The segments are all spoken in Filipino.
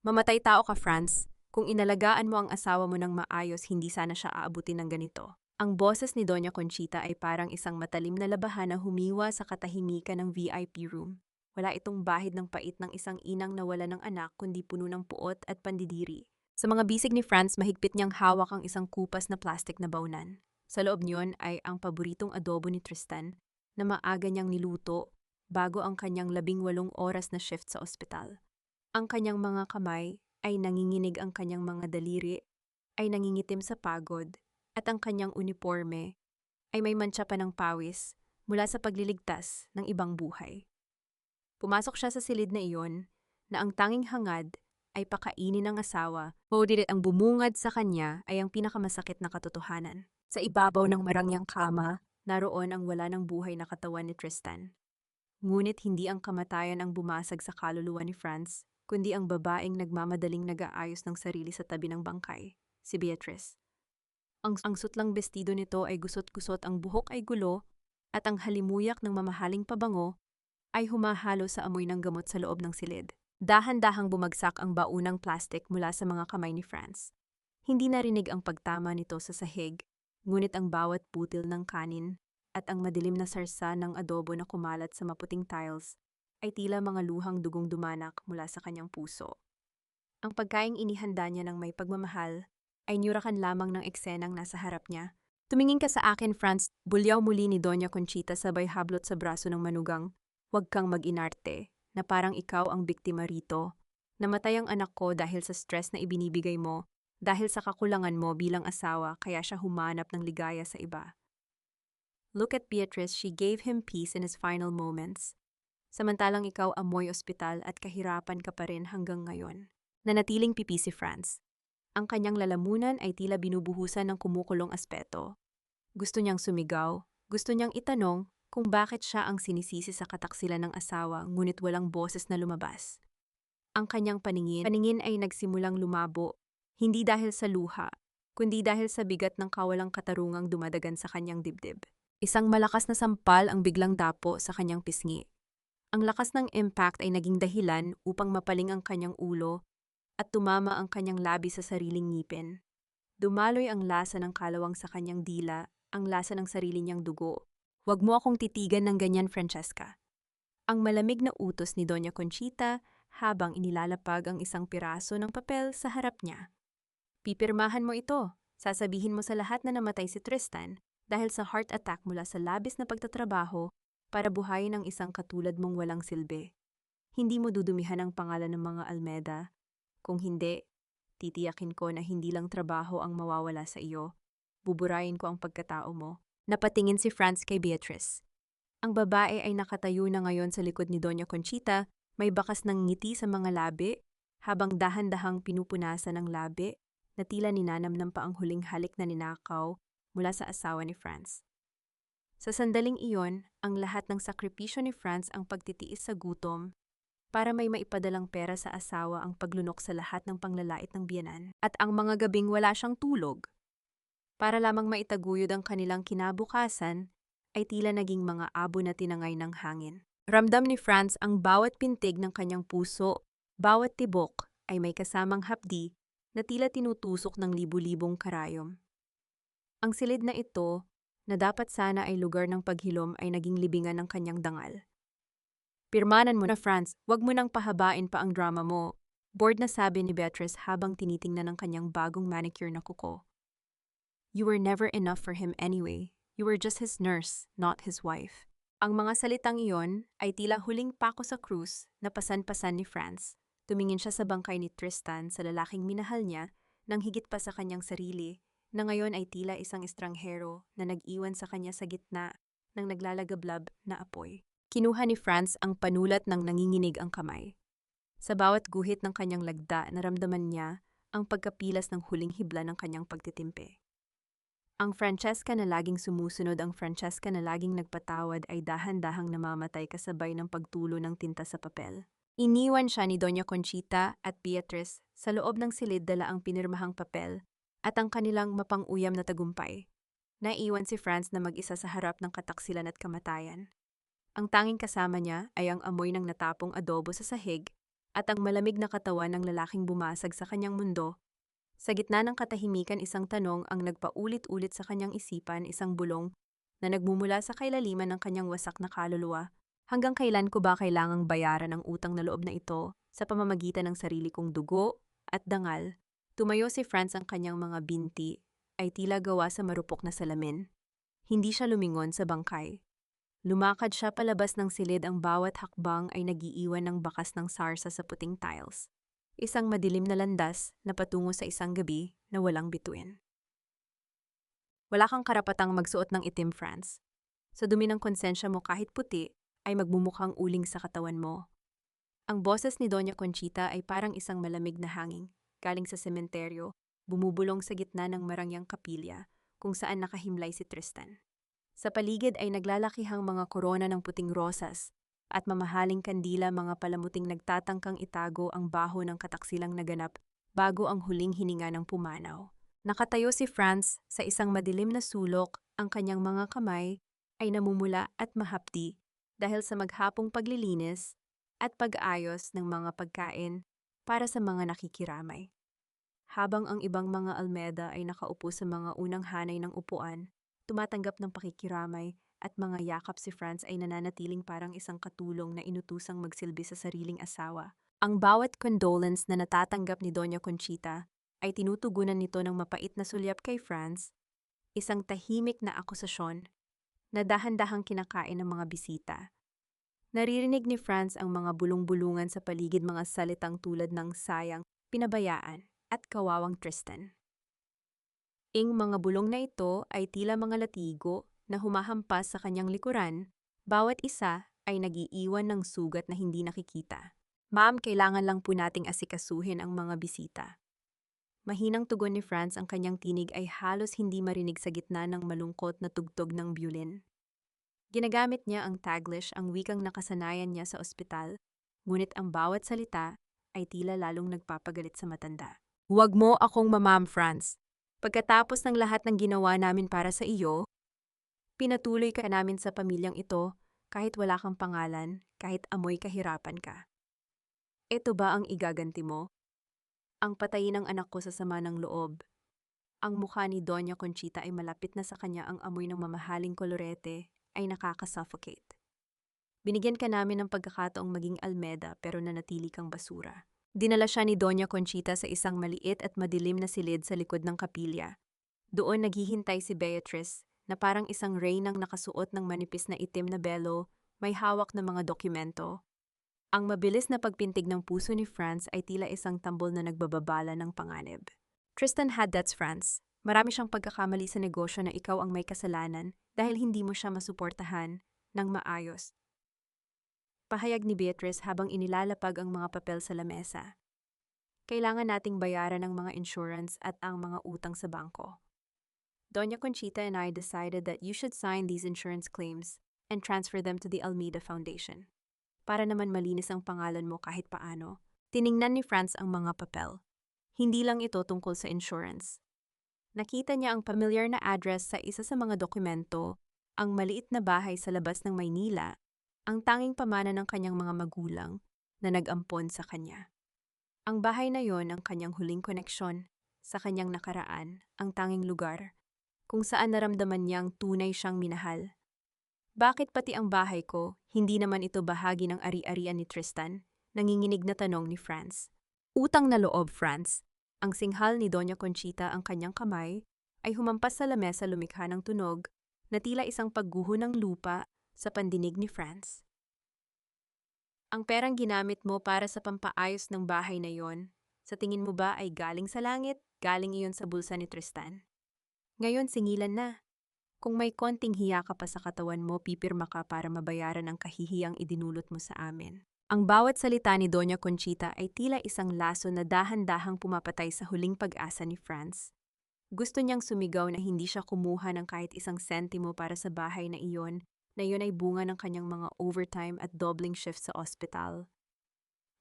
Mamatay tao ka, Franz. Kung inalagaan mo ang asawa mo ng maayos, hindi sana siya aabutin ng ganito. Ang boses ni Doña Conchita ay parang isang matalim na labahan na humiwa sa katahimikan ng VIP room. Wala itong bahid ng pait ng isang inang nawala ng anak kundi puno ng puot at pandidiri. Sa mga bisig ni Franz, mahigpit niyang hawak ang isang kupas na plastik na baunan. Sa loob niyon ay ang paboritong adobo ni Tristan na maaga niyang niluto bago ang kanyang 18 oras na shift sa ospital. Ang kanyang mga kamay ay nanginginig, ang kanyang mga daliri ay nangingitim sa pagod, at ang kanyang uniforme ay may mantsa pa ng pawis mula sa pagliligtas ng ibang buhay. Pumasok siya sa silid na iyon na ang tanging hangad ay pakainin ng asawa, ngunit ang bumungad sa kanya ay ang pinakamasakit na katotohanan. Sa ibabaw ng marangyang kama, naroon ang wala ng buhay na katawan ni Tristan. Ngunit hindi ang kamatayan ang bumasag sa kaluluwa ni Franz, kundi ang babaeng nagmamadaling nag-aayos ng sarili sa tabi ng bangkay, si Beatrice. Ang sutlang bestido nito ay gusot-gusot, ang buhok ay gulo, at ang halimuyak ng mamahaling pabango ay humahalo sa amoy ng gamot sa loob ng silid. Dahan-dahang bumagsak ang baunang plastik mula sa mga kamay ni Franz. Hindi narinig ang pagtama nito sa sahig, ngunit ang bawat butil ng kanin at ang madilim na sarsa ng adobo na kumalat sa maputing tiles ay tila mga luhang dugong dumanak mula sa kanyang puso. Ang pagkaing inihanda niya ng may pagmamahal ay nyurakan lamang ng eksenang nasa harap niya. Tumingin ka sa akin, Franz, bulyaw muli ni Doña Conchita sabay hablot sa braso ng manugang. Huwag kang mag-inarte, na parang ikaw ang biktima rito. Namatay ang anak ko dahil sa stress na ibinibigay mo, dahil sa kakulangan mo bilang asawa, kaya siya humanap ng ligaya sa iba. Look at Beatrice, she gave him peace in his final moments. Samantalang ikaw amoy ospital at kahirapan ka pa rin hanggang ngayon. Nanatiling pipi si Franz. Ang kanyang lalamunan ay tila binubuhusan ng kumukulong aspeto. Gusto niyang sumigaw, gusto niyang itanong kung bakit siya ang sinisisi sa kataksilan ng asawa, ngunit walang boses na lumabas. Ang kanyang paningin ay nagsimulang lumabo, hindi dahil sa luha, kundi dahil sa bigat ng kawalang katarungang dumadagan sa kanyang dibdib. Isang malakas na sampal ang biglang dapo sa kanyang pisngi. Ang lakas ng impact ay naging dahilan upang mapaling ang kanyang ulo at tumama ang kanyang labi sa sariling ngipin. Dumaloy ang lasa ng kalawang sa kanyang dila, ang lasa ng sarili niyang dugo. Huwag mo akong titigan ng ganyan, Francesca. Ang malamig na utos ni Doña Conchita habang inilalapag ang isang piraso ng papel sa harap niya. Pipirmahan mo ito. Sasabihin mo sa lahat na namatay si Tristan dahil sa heart attack mula sa labis na pagtatrabaho para buhayin ang isang katulad mong walang silbi. Hindi mo dudumihan ang pangalan ng mga Almeda. Kung hindi, titiyakin ko na hindi lang trabaho ang mawawala sa iyo. Buburayin ko ang pagkatao mo. Napatingin si Franz kay Beatrice. Ang babae ay nakatayo na ngayon sa likod ni Doña Conchita, may bakas ng ngiti sa mga labi, habang dahan-dahang pinupunasan ng labi na tila ninanamnam pa ang huling halik na ninakaw mula sa asawa ni Franz. Sa sandaling iyon, ang lahat ng sakripisyo ni Franz, ang pagtitiis sa gutom, para may maipadalang pera sa asawa, ang paglunok sa lahat ng panglalait ng biyenan, at ang mga gabing wala siyang tulog, para lamang maitaguyod ang kanilang kinabukasan, ay tila naging mga abo na tinangay ng hangin. Ramdam ni Franz ang bawat pintig ng kanyang puso, bawat tibok ay may kasamang hapdi na tila tinutusok ng libu-libong karayom. Ang silid na ito, na dapat sana ay lugar ng paghilom, ay naging libingan ng kanyang dangal. Pirmanan mo na, Franz, wag mo nang pahabain pa ang drama mo. Bored na sabi ni Beatrice habang tinitingnan ng kanyang bagong manicure na kuko. You were never enough for him anyway. You were just his nurse, not his wife. Ang mga salitang iyon ay tila huling pako sa krus na pasan-pasan ni Franz. Tumingin siya sa bangkay ni Tristan, sa lalaking minahal niya, nang higit pa sa kanyang sarili, na ngayon ay tila isang estranghero na nag-iwan sa kanya sa gitna ng naglalagablab na apoy. Kinuha ni Franz ang panulat ng nanginginig ang kamay. Sa bawat guhit ng kanyang lagda, naramdaman niya ang pagkapilas ng huling hibla ng kanyang pagtitimpe. Ang Francesca na laging sumusunod, ang Francesca na laging nagpatawad, ay dahan-dahang namamatay kasabay ng pagtulo ng tinta sa papel. Iniwan siya ni Doña Conchita at Beatrice sa loob ng silid, dala ang pinirmahang papel at ang kanilang mapang-uyam na tagumpay. Naiwan si Franz na mag-isa sa harap ng kataksilan at kamatayan. Ang tanging kasama niya ay ang amoy ng natapong adobo sa sahig at ang malamig na katawan ng lalaking bumasag sa kanyang mundo. Sa gitna ng katahimikan, isang tanong ang nagpaulit-ulit sa kanyang isipan, isang bulong na nagmumula sa kailaliman ng kanyang wasak na kaluluwa. Hanggang kailan ko ba kailangang bayaran ang utang na loob na ito sa pamamagitan ng sarili kong dugo at dangal? Tumayo si Franz, ang kanyang mga binti ay tila gawa sa marupok na salamin. Hindi siya lumingon sa bangkay. Lumakad siya palabas ng silid, ang bawat hakbang ay nagiiwan ng bakas ng sarsa sa puting tiles. Isang madilim na landas na patungo sa isang gabi na walang bituin. Wala kang karapatang magsuot ng itim, Franz. Sa dumi ng konsensya mo, kahit puti, ay magmumukhang uling sa katawan mo. Ang boses ni Doña Conchita ay parang isang malamig na hangin, galing sa sementeryo, bumubulong sa gitna ng marangyang kapilya, kung saan nakahimlay si Tristan. Sa paligid ay naglalakihang mga korona ng puting rosas, at mamahaling kandila, mga palamuting nagtatangkang itago ang baho ng kataksilang naganap bago ang huling hininga ng pumanaw. Nakatayo si Franz sa isang madilim na sulok, ang kanyang mga kamay ay namumula at mahapdi dahil sa maghapong paglilinis at pag-ayos ng mga pagkain para sa mga nakikiramay. Habang ang ibang mga almeda ay nakaupo sa mga unang hanay ng upuan, tumatanggap ng pakikiramay at mga yakap, si Franz ay nananatiling parang isang katulong na inutusang magsilbi sa sariling asawa. Ang bawat condolence na natatanggap ni Doña Conchita ay tinutugunan nito ng mapait na sulyap kay Franz, isang tahimik na akusasyon na dahan-dahang kinakain ng mga bisita. Naririnig ni Franz ang mga bulong-bulungan sa paligid, mga salitang tulad ng sayang, pinabayaan, at kawawang Tristan. Ing mga bulong na ito ay tila mga latigo na humahampas sa kanyang likuran, bawat isa ay nag-iiwan ng sugat na hindi nakikita. Ma'am, kailangan lang po nating asikasuhin ang mga bisita. Mahinang tugon ni Franz, ang kanyang tinig ay halos hindi marinig sa gitna ng malungkot na tugtog ng violin. Ginagamit niya ang Taglish, ang wikang nakasanayan niya sa ospital, ngunit ang bawat salita ay tila lalong nagpapagalit sa matanda. Huwag mo akong mamam, Franz. Pagkatapos ng lahat ng ginawa namin para sa iyo, pinatuloy ka namin sa pamilyang ito kahit wala kang pangalan, kahit amoy kahirapan ka. Ito ba ang igaganti mo? Ang patayin ng anak ko sa sama ng loob. Ang mukha ni Doña Conchita ay malapit na sa kanya, ang amoy ng mamahaling kolorete ay nakakasuffocate. Binigyan ka namin ng pagkakataong maging almeda pero nanatili kang basura. Dinala siya ni Doña Conchita sa isang maliit at madilim na silid sa likod ng kapilya. Doon naghihintay si Beatrice na parang isang reynang nakasuot ng manipis na itim na belo, may hawak na mga dokumento. Ang mabilis na pagpintig ng puso ni Franz ay tila isang tambol na nagbababala ng panganib. Tristan had debts, Franz. Marami siyang pagkakamali sa negosyo na ikaw ang may kasalanan dahil hindi mo siya masuportahan ng maayos. Pahayag ni Beatrice habang inilalapag ang mga papel sa lamesa. Kailangan nating bayaran ang mga insurance at ang mga utang sa bangko. Doña Conchita and I decided that you should sign these insurance claims and transfer them to the Almeida Foundation. Para naman malinis ang pangalan mo kahit paano. Tiningnan ni Franz ang mga papel. Hindi lang ito tungkol sa insurance. Nakita niya ang familiar na address sa isa sa mga dokumento, ang maliit na bahay sa labas ng Maynila, ang tanging pamana ng kanyang mga magulang na nag-ampon sa kanya. Ang bahay na yon ang kanyang huling koneksyon sa kanyang nakaraan, ang tanging lugar kung saan naramdaman niyang tunay siyang minahal. Bakit pati ang bahay ko, hindi naman ito bahagi ng ari-arian ni Tristan? Nanginginig na tanong ni Franz. Utang na loob, Franz. Ang singhal ni Doña Conchita, ang kanyang kamay ay humampas sa lamesa, lumikha ng tunog na tila isang pagguho ng lupa sa pandinig ni Franz. Ang perang ginamit mo para sa pampaayos ng bahay na yon, sa tingin mo ba ay galing sa langit? Galing iyon sa bulsa ni Tristan? Ngayon singilan na. Kung may konting hiya ka pa sa katawan mo, pipirma ka para mabayaran ang kahihiyang idinulot mo sa amin. Ang bawat salita ni Doña Conchita ay tila isang laso na dahan-dahang pumapatay sa huling pag-asa ni Franz. Gusto niyang sumigaw na hindi siya kumuha ng kahit isang sentimo para sa bahay na iyon ay bunga ng kanyang mga overtime at doubling shift sa ospital.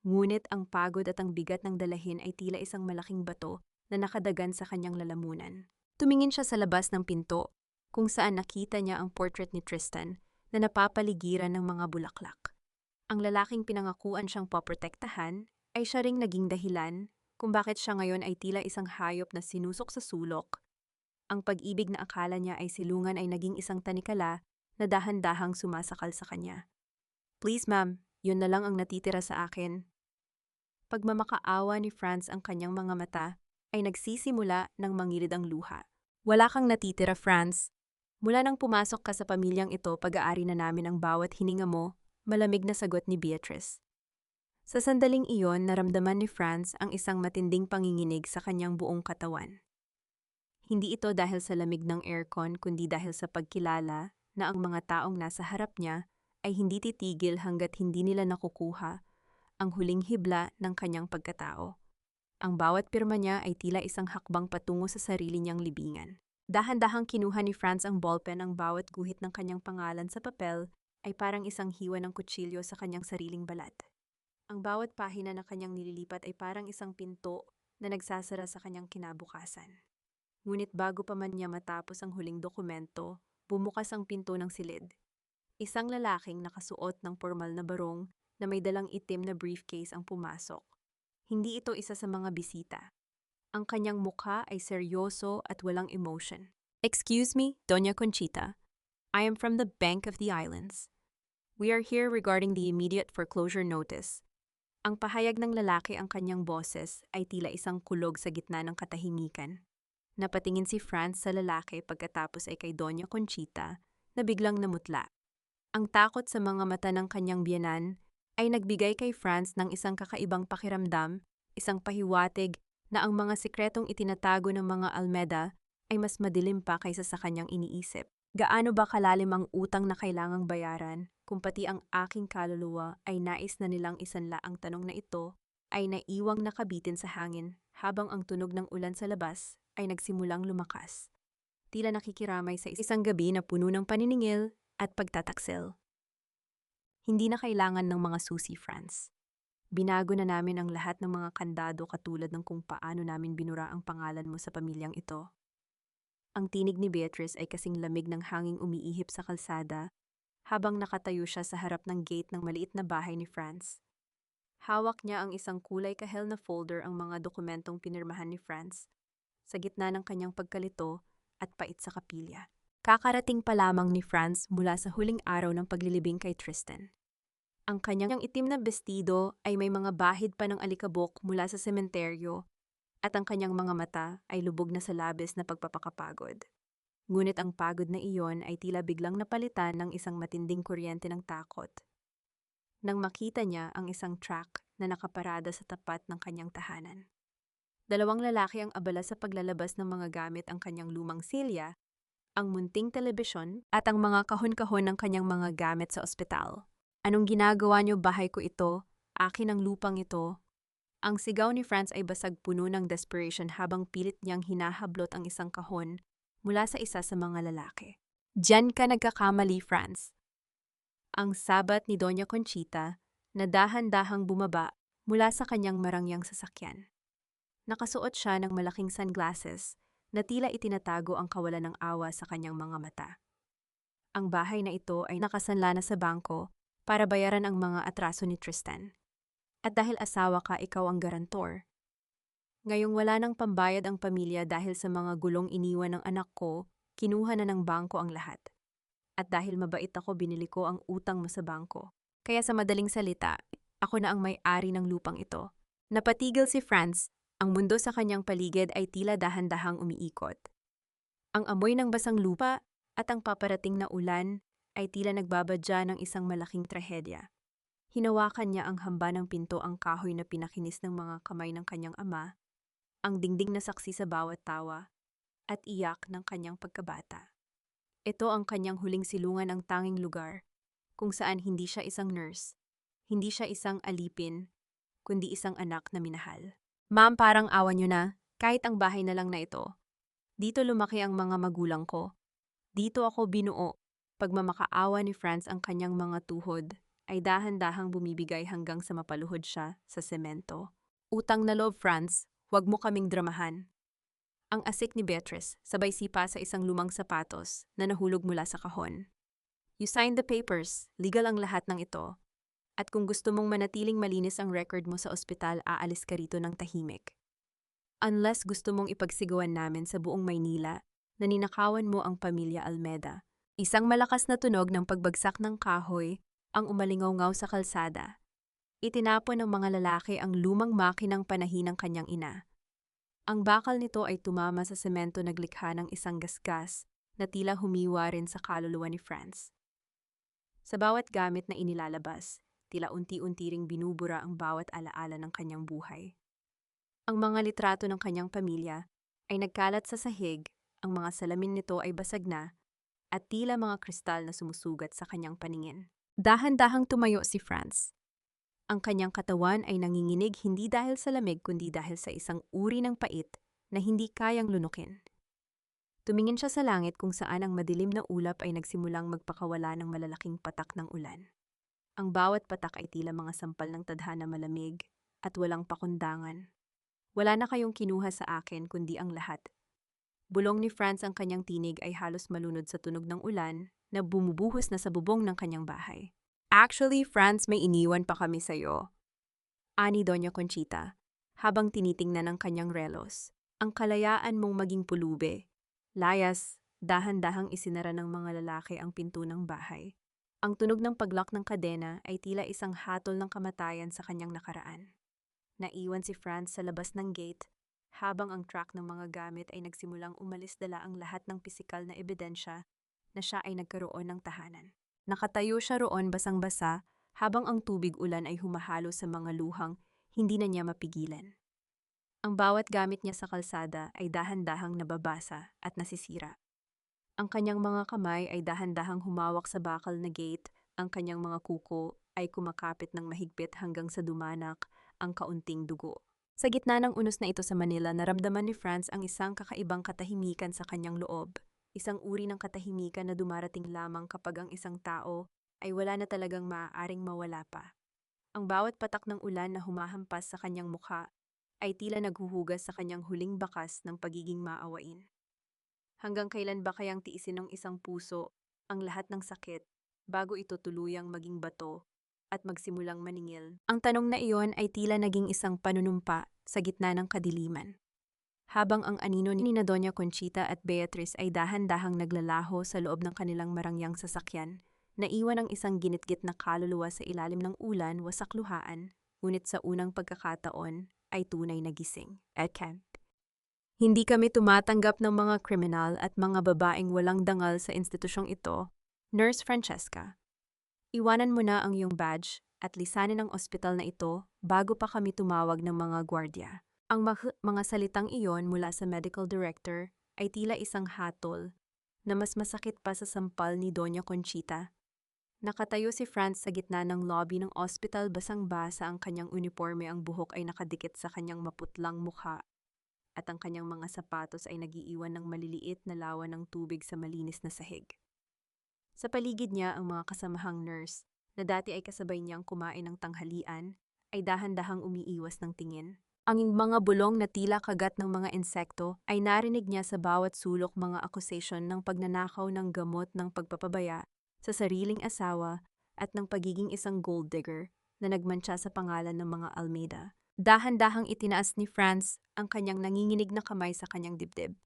Ngunit ang pagod at ang bigat ng dalahin ay tila isang malaking bato na nakadagan sa kanyang lalamunan. Tumingin siya sa labas ng pinto, kung saan nakita niya ang portrait ni Tristan na napapaligiran ng mga bulaklak. Ang lalaking pinangakuan siyang poprotektahan ay siya ring naging dahilan kung bakit siya ngayon ay tila isang hayop na sinusok sa sulok. Ang pag-ibig na akala niya ay silungan ay naging isang tanikala na dahan-dahang sumasakal sa kanya. Please ma'am, yun na lang ang natitira sa akin. Pagmamakaawa ni Franz ang kanyang mga mata, ay nagsisimula ng mangilid ang luha. Wala kang natitira, Franz. Mula nang pumasok ka sa pamilyang ito, pag-aari na namin ang bawat hininga mo, malamig na sagot ni Beatrice. Sa sandaling iyon, naramdaman ni Franz ang isang matinding panginginig sa kanyang buong katawan. Hindi ito dahil sa lamig ng aircon, kundi dahil sa pagkilala na ang mga taong nasa harap niya ay hindi titigil hanggat hindi nila nakukuha ang huling hibla ng kanyang pagkatao. Ang bawat pirma niya ay tila isang hakbang patungo sa sarili niyang libingan. Dahan-dahang kinuha ni Franz ang ballpen, ang bawat guhit ng kanyang pangalan sa papel ay parang isang hiwa ng kutsilyo sa kanyang sariling balat. Ang bawat pahina na kanyang nililipat ay parang isang pinto na nagsasara sa kanyang kinabukasan. Ngunit bago pa man niya matapos ang huling dokumento, bumukas ang pinto ng silid. Isang lalaking nakasuot ng formal na barong na may dalang itim na briefcase ang pumasok. Hindi ito isa sa mga bisita. Ang kanyang mukha ay seryoso at walang emotion. Excuse me, Doña Conchita. I am from the Bank of the Islands. We are here regarding the immediate foreclosure notice. Ang pahayag ng lalaki, ang kanyang boses ay tila isang kulog sa gitna ng katahimikan. Napatingin si Franz sa lalaki pagkatapos ay kay Doña Conchita na biglang namutla. Ang takot sa mga mata ng kanyang biyenan ay nagbigay kay Franz ng isang kakaibang pakiramdam, isang pahiwatig na ang mga sikretong itinatago ng mga Almeda ay mas madilim pa kaysa sa kanyang iniisip. Gaano ba kalalim ang utang na kailangang bayaran kung pati ang aking kaluluwa ay nais na nilang isanla? Ang tanong na ito ay naiwang nakabitin sa hangin habang ang tunog ng ulan sa labas ay nagsimulang lumakas. Tila nakikiramay sa isang gabi na puno ng paniningil at pagtataksil. Hindi na kailangan ng mga susi, Franz. Binago na namin ang lahat ng mga kandado katulad ng kung paano namin binura ang pangalan mo sa pamilyang ito. Ang tinig ni Beatrice ay kasing lamig ng hanging umiihip sa kalsada habang nakatayo siya sa harap ng gate ng maliit na bahay ni Franz. Hawak niya ang isang kulay kahel na folder, ang mga dokumentong pinirmahan ni Franz, sa gitna ng kanyang pagkalito at pait sa kapilya. Kakarating pa lamang ni Franz mula sa huling araw ng paglilibing kay Tristan. Ang kanyang itim na bestido ay may mga bahid pa ng alikabok mula sa sementeryo at ang kanyang mga mata ay lubog na sa labis na pagpapakapagod. Ngunit ang pagod na iyon ay tila biglang napalitan ng isang matinding kuryente ng takot. Nang makita niya ang isang truck na nakaparada sa tapat ng kanyang tahanan. Dalawang lalaki ang abala sa paglalabas ng mga gamit, ang kanyang lumang silya, ang munting telebisyon, at ang mga kahon-kahon ng kanyang mga gamit sa ospital. Anong ginagawa niyo? Bahay ko ito. Akin ang lupang ito. Ang sigaw ni Franz ay basag puno ng desperation habang pilit niyang hinahablot ang isang kahon mula sa isa sa mga lalaki. Diyan ka nagkakamali, Franz. Ang sabat ni Doña Conchita na dahan-dahang bumaba mula sa kanyang marangyang sasakyan. Nakasuot siya ng malaking sunglasses na tila itinatago ang kawalan ng awa sa kanyang mga mata. Ang bahay na ito ay nakasanla na sa bangko para bayaran ang mga atraso ni Tristan. At dahil asawa ka, ikaw ang garantor. Ngayong wala nang pambayad ang pamilya dahil sa mga gulong iniwan ng anak ko, kinuha na ng bangko ang lahat. At dahil mabait ako, binili ko ang utang mo sa bangko. Kaya sa madaling salita, ako na ang may-ari ng lupang ito. Napatigil si Franz. Ang mundo sa kanyang paligid ay tila dahan-dahang umiikot. Ang amoy ng basang lupa at ang paparating na ulan ay tila nagbabadya ng isang malaking trahedya. Hinawakan niya ang hamba ng pinto, ang kahoy na pinakinis ng mga kamay ng kanyang ama, ang dingding na saksi sa bawat tawa, at iyak ng kanyang pagkabata. Ito ang kanyang huling silungan, ang tanging lugar kung saan hindi siya isang nurse, hindi siya isang alipin, kundi isang anak na minahal. Ma'am, parang awa niyo na, kahit ang bahay na lang na ito. Dito lumaki ang mga magulang ko. Dito ako binuo. Pagmamakaawa ni Franz, ang kanyang mga tuhod ay dahan-dahang bumibigay hanggang sa mapaluhod siya sa semento. Utang na loob, Franz, huwag mo kaming dramahan. Ang asik ni Beatrice, sabay sipa sa isang lumang sapatos na nahulog mula sa kahon. You signed the papers, legal ang lahat ng ito. At kung gusto mong manatiling malinis ang record mo sa ospital, aalis ka rito ng tahimik. Unless gusto mong ipagsigawan namin sa buong Maynila na ninakawan mo ang pamilya Almeda. Isang malakas na tunog ng pagbagsak ng kahoy ang umalingaw-ngaw sa kalsada. Itinapon ng mga lalaki ang lumang makinang panahi ng kanyang ina. Ang bakal nito ay tumama sa semento, naglikha ng isang gasgas na tila humiwa rin sa kaluluwa ni Franz. Sa bawat gamit na inilalabas, tila unti-unti ring binubura ang bawat alaala ng kanyang buhay. Ang mga litrato ng kanyang pamilya ay nagkalat sa sahig, ang mga salamin nito ay basag na, at tila mga kristal na sumusugat sa kanyang paningin. Dahan-dahang tumayo si Franz. Ang kanyang katawan ay nanginginig hindi dahil sa lamig kundi dahil sa isang uri ng pait na hindi kayang lunukin. Tumingin siya sa langit kung saan ang madilim na ulap ay nagsimulang magpakawala ng malalaking patak ng ulan. Ang bawat patak ay tila mga sampal ng tadhana, malamig at walang pakundangan. Wala na kayong kinuha sa akin kundi ang lahat. Bulong ni Franz, ang kanyang tinig ay halos malunod sa tunog ng ulan na bumubuhos na sa bubong ng kanyang bahay. Actually, Franz, may iniwan pa kami sa'yo, ani Doña Conchita, habang tinitingnan ng kanyang relos. Ang kalayaan mong maging pulube. Layas, dahan-dahang isinara ng mga lalaki ang pinto ng bahay. Ang tunog ng paglock ng kadena ay tila isang hatol ng kamatayan sa kanyang nakaraan. Naiwan si Franz sa labas ng gate, habang ang truck ng mga gamit ay nagsimulang umalis, dala ang lahat ng pisikal na ebidensya na siya ay nagkaroon ng tahanan. Nakatayo siya roon basang-basa, habang ang tubig ulan ay humahalo sa mga luhang hindi na niya mapigilan. Ang bawat gamit niya sa kalsada ay dahan-dahang nababasa at nasisira. Ang kanyang mga kamay ay dahan-dahang humawak sa bakal na gate, ang kanyang mga kuko ay kumakapit ng mahigpit hanggang sa dumanak ang kaunting dugo. Sa gitna ng unos na ito sa Manila, naramdaman ni Franz ang isang kakaibang katahimikan sa kanyang loob. Isang uri ng katahimikan na dumarating lamang kapag ang isang tao ay wala na talagang maaaring mawala pa. Ang bawat patak ng ulan na humahampas sa kanyang mukha ay tila naghuhugas sa kanyang huling bakas ng pagiging maawain. Hanggang kailan ba kayang tiisin ng isang puso ang lahat ng sakit bago ito tuluyang maging bato at magsimulang maningil? Ang tanong na iyon ay tila naging isang panunumpa sa gitna ng kadiliman. Habang ang anino ni na Doña Conchita at Beatriz ay dahan-dahang naglalaho sa loob ng kanilang marangyang sasakyan, naiwan ang isang ginitgit na kaluluwa sa ilalim ng ulan, wasakluhaan, ngunit sa unang pagkakataon ay tunay na gising. At Camp. Hindi kami tumatanggap ng mga kriminal at mga babaeng walang dangal sa institusyong ito. Nurse Francesca, iwanan mo na ang iyong badge at lisanin ang ospital na ito bago pa kami tumawag ng mga gwardya. Ang mga salitang iyon mula sa medical director ay tila isang hatol na mas masakit pa sa sampal ni Doña Conchita. Nakatayo si Franz sa gitna ng lobby ng ospital, basang-basa ang kanyang uniforme, ang buhok ay nakadikit sa kanyang maputlang mukha at ang kanyang mga sapatos ay nagiiwan ng maliliit na lawa ng tubig sa malinis na sahig. Sa paligid niya, ang mga kasamahang nurse na dati ay kasabay niyang kumain ng tanghalian ay dahan-dahang umiiwas ng tingin. Ang mga bulong na tila kagat ng mga insekto ay narinig niya sa bawat sulok, mga accusation ng pagnanakaw ng gamot, ng pagpapabaya sa sariling asawa at ng pagiging isang gold digger na nagmantsa sa pangalan ng mga Almeida. Dahan-dahang itinaas ni Franz ang kanyang nanginginig na kamay sa kanyang dibdib.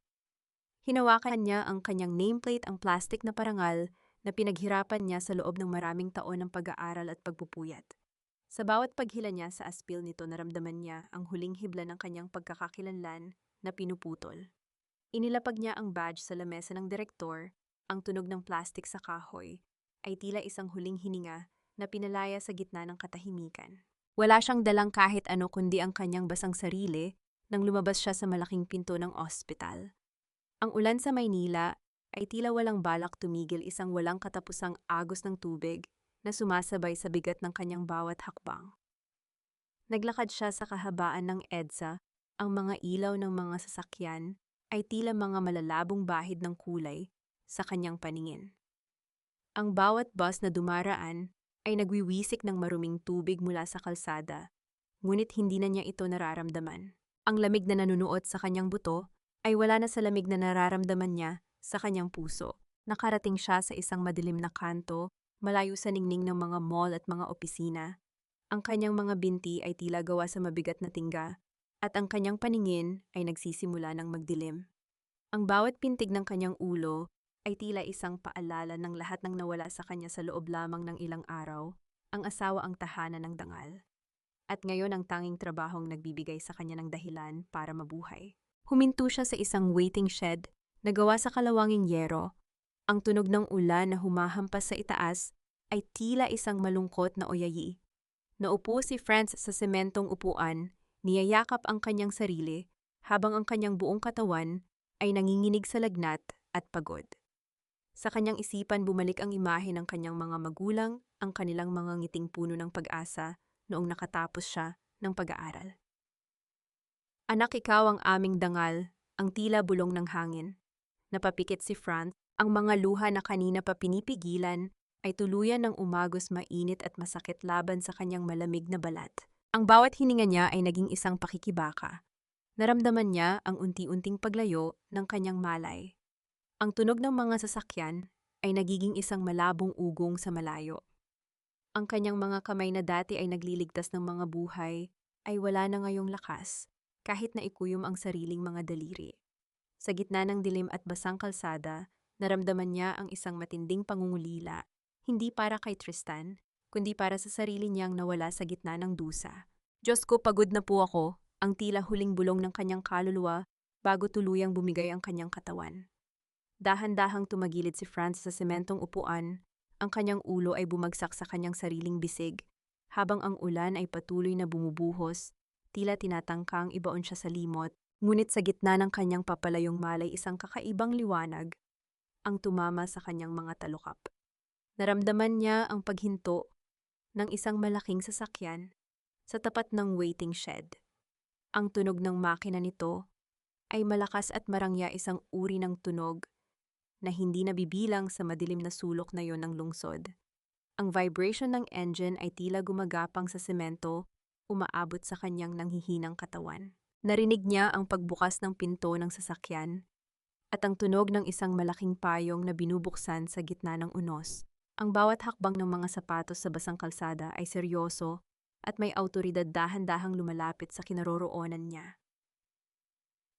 Hinawakan niya ang kanyang nameplate, ang plastik na parangal na pinaghirapan niya sa loob ng maraming taon ng pag-aaral at pagpupuyat. Sa bawat paghila niya sa aspil nito, naramdaman niya ang huling hibla ng kanyang pagkakakilanlan na pinuputol. Inilapag niya ang badge sa lamesa ng direktor, ang tunog ng plastik sa kahoy ay tila isang huling hininga na pinalaya sa gitna ng katahimikan. Wala siyang dalang kahit ano kundi ang kanyang basang sarili nang lumabas siya sa malaking pinto ng ospital. Ang ulan sa Maynila ay tila walang balak tumigil, isang walang katapusang agos ng tubig na sumasabay sa bigat ng kanyang bawat hakbang. Naglakad siya sa kahabaan ng EDSA, ang mga ilaw ng mga sasakyan ay tila mga malalabong bahid ng kulay sa kanyang paningin. Ang bawat bus na dumaraan ay nagwiwisik ng maruming tubig mula sa kalsada, ngunit hindi na niya ito nararamdaman. Ang lamig na nanunuot sa kanyang buto ay wala na sa lamig na nararamdaman niya sa kanyang puso. Nakarating siya sa isang madilim na kanto malayo sa ningning ng mga mall at mga opisina. Ang kanyang mga binti ay tila gawa sa mabigat na tingga, at ang kanyang paningin ay nagsisimula ng magdilim. Ang bawat pintig ng kanyang ulo ay tila isang paalala ng lahat ng nawala sa kanya sa loob lamang ng ilang araw. Ang asawa ang tahanan ng dangal. At ngayon ang tanging trabahong nagbibigay sa kanya ng dahilan para mabuhay. Huminto siya sa isang waiting shed na gawa sa kalawanging yero. Ang tunog ng ulan na humahampas sa itaas ay tila isang malungkot na oyayi. Naupo si Franz sa sementong upuan, niyayakap ang kanyang sarili, habang ang kanyang buong katawan ay nanginginig sa lagnat at pagod. Sa kanyang isipan bumalik ang imahe ng kanyang mga magulang, ang kanilang mga ngiting puno ng pag-asa noong nakatapos siya ng pag-aaral. Anak, ikaw ang aming dangal, ang tila bulong ng hangin. Napapikit si Franz, ang mga luha na kanina pa pinipigilan ay tuluyan ng umagos mainit at masakit laban sa kanyang malamig na balat. Ang bawat hininga niya ay naging isang pakikibaka. Naramdaman niya ang unti-unting paglayo ng kanyang malay. Ang tunog ng mga sasakyan ay nagiging isang malabong ugong sa malayo. Ang kanyang mga kamay na dati ay nagliligtas ng mga buhay ay wala na ngayong lakas, kahit na ikuyom ang sariling mga daliri. Sa gitna ng dilim at basang kalsada, naramdaman niya ang isang matinding pangungulila, hindi para kay Tristan, kundi para sa sarili niyang nawala sa gitna ng dusa. Diyos ko, pagod na po ako, ang tila huling bulong ng kanyang kaluluwa bago tuluyang bumigay ang kanyang katawan. Dahan-dahang tumagilid si Franz sa sementong upuan, ang kanyang ulo ay bumagsak sa kanyang sariling bisig, habang ang ulan ay patuloy na bumubuhos, tila tinatangkang ibaon siya sa limot, ngunit sa gitna ng kanyang papalayong malay isang kakaibang liwanag ang tumama sa kanyang mga talukap. Naramdaman niya ang paghinto ng isang malaking sasakyan sa tapat ng waiting shed. Ang tunog ng makina nito ay malakas at marangya, isang uri ng tunog na hindi nabibilang sa madilim na sulok na yon ng lungsod. Ang vibration ng engine ay tila gumagapang sa semento, umaabot sa kanyang nanghihinang katawan. Narinig niya ang pagbukas ng pinto ng sasakyan at ang tunog ng isang malaking payong na binubuksan sa gitna ng unos. Ang bawat hakbang ng mga sapatos sa basang kalsada ay seryoso at may awtoridad, dahan-dahang lumalapit sa kinaroroonan niya.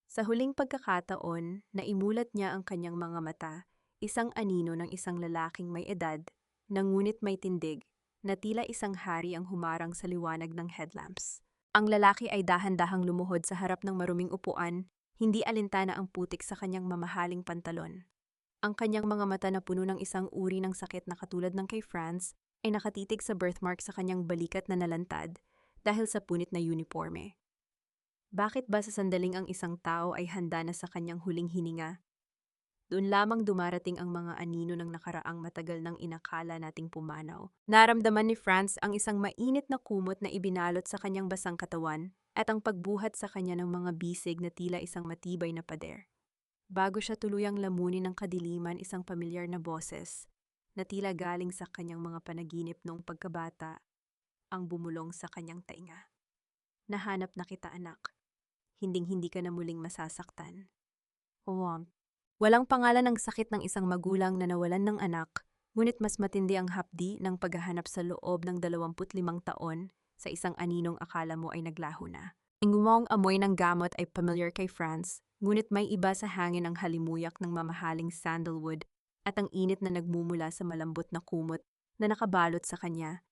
Sa huling pagkakataon, naimulat niya ang kanyang mga mata, isang anino ng isang lalaking may edad, na ngunit may tindig, na tila isang hari ang humarang sa liwanag ng headlamps. Ang lalaki ay dahan-dahang lumuhod sa harap ng maruming upuan, hindi alintana ang putik sa kanyang mamahaling pantalon. Ang kanyang mga mata na puno ng isang uri ng sakit na katulad ng kay Franz ay nakatitig sa birthmark sa kanyang balikat na nalantad dahil sa punit na uniforme. Bakit ba sa sandaling ang isang tao ay handa na sa kanyang huling hininga? Doon lamang dumarating ang mga anino ng nakaraang matagal nang inakala nating pumanaw. Naramdaman ni Franz ang isang mainit na kumot na ibinalot sa kanyang basang katawan at ang pagbuhat sa kanya ng mga bisig na tila isang matibay na pader. Bago siya tuluyang lamunin ng kadiliman, isang pamilyar na boses na tila galing sa kanyang mga panaginip noong pagkabata ang bumulong sa kanyang tainga. Nahanap na kita, anak. Hinding-hindi ka na muling masasaktan. Womp. Walang pangalan ng sakit ng isang magulang na nawalan ng anak, ngunit mas matindi ang hapdi ng paghahanap sa loob ng 25 taon sa isang aninong akala mo ay naglaho na. Ang umong amoy ng gamot ay familiar kay Franz, ngunit may iba sa hangin ang halimuyak ng mamahaling sandalwood at ang init na nagmumula sa malambot na kumot na nakabalot sa kanya.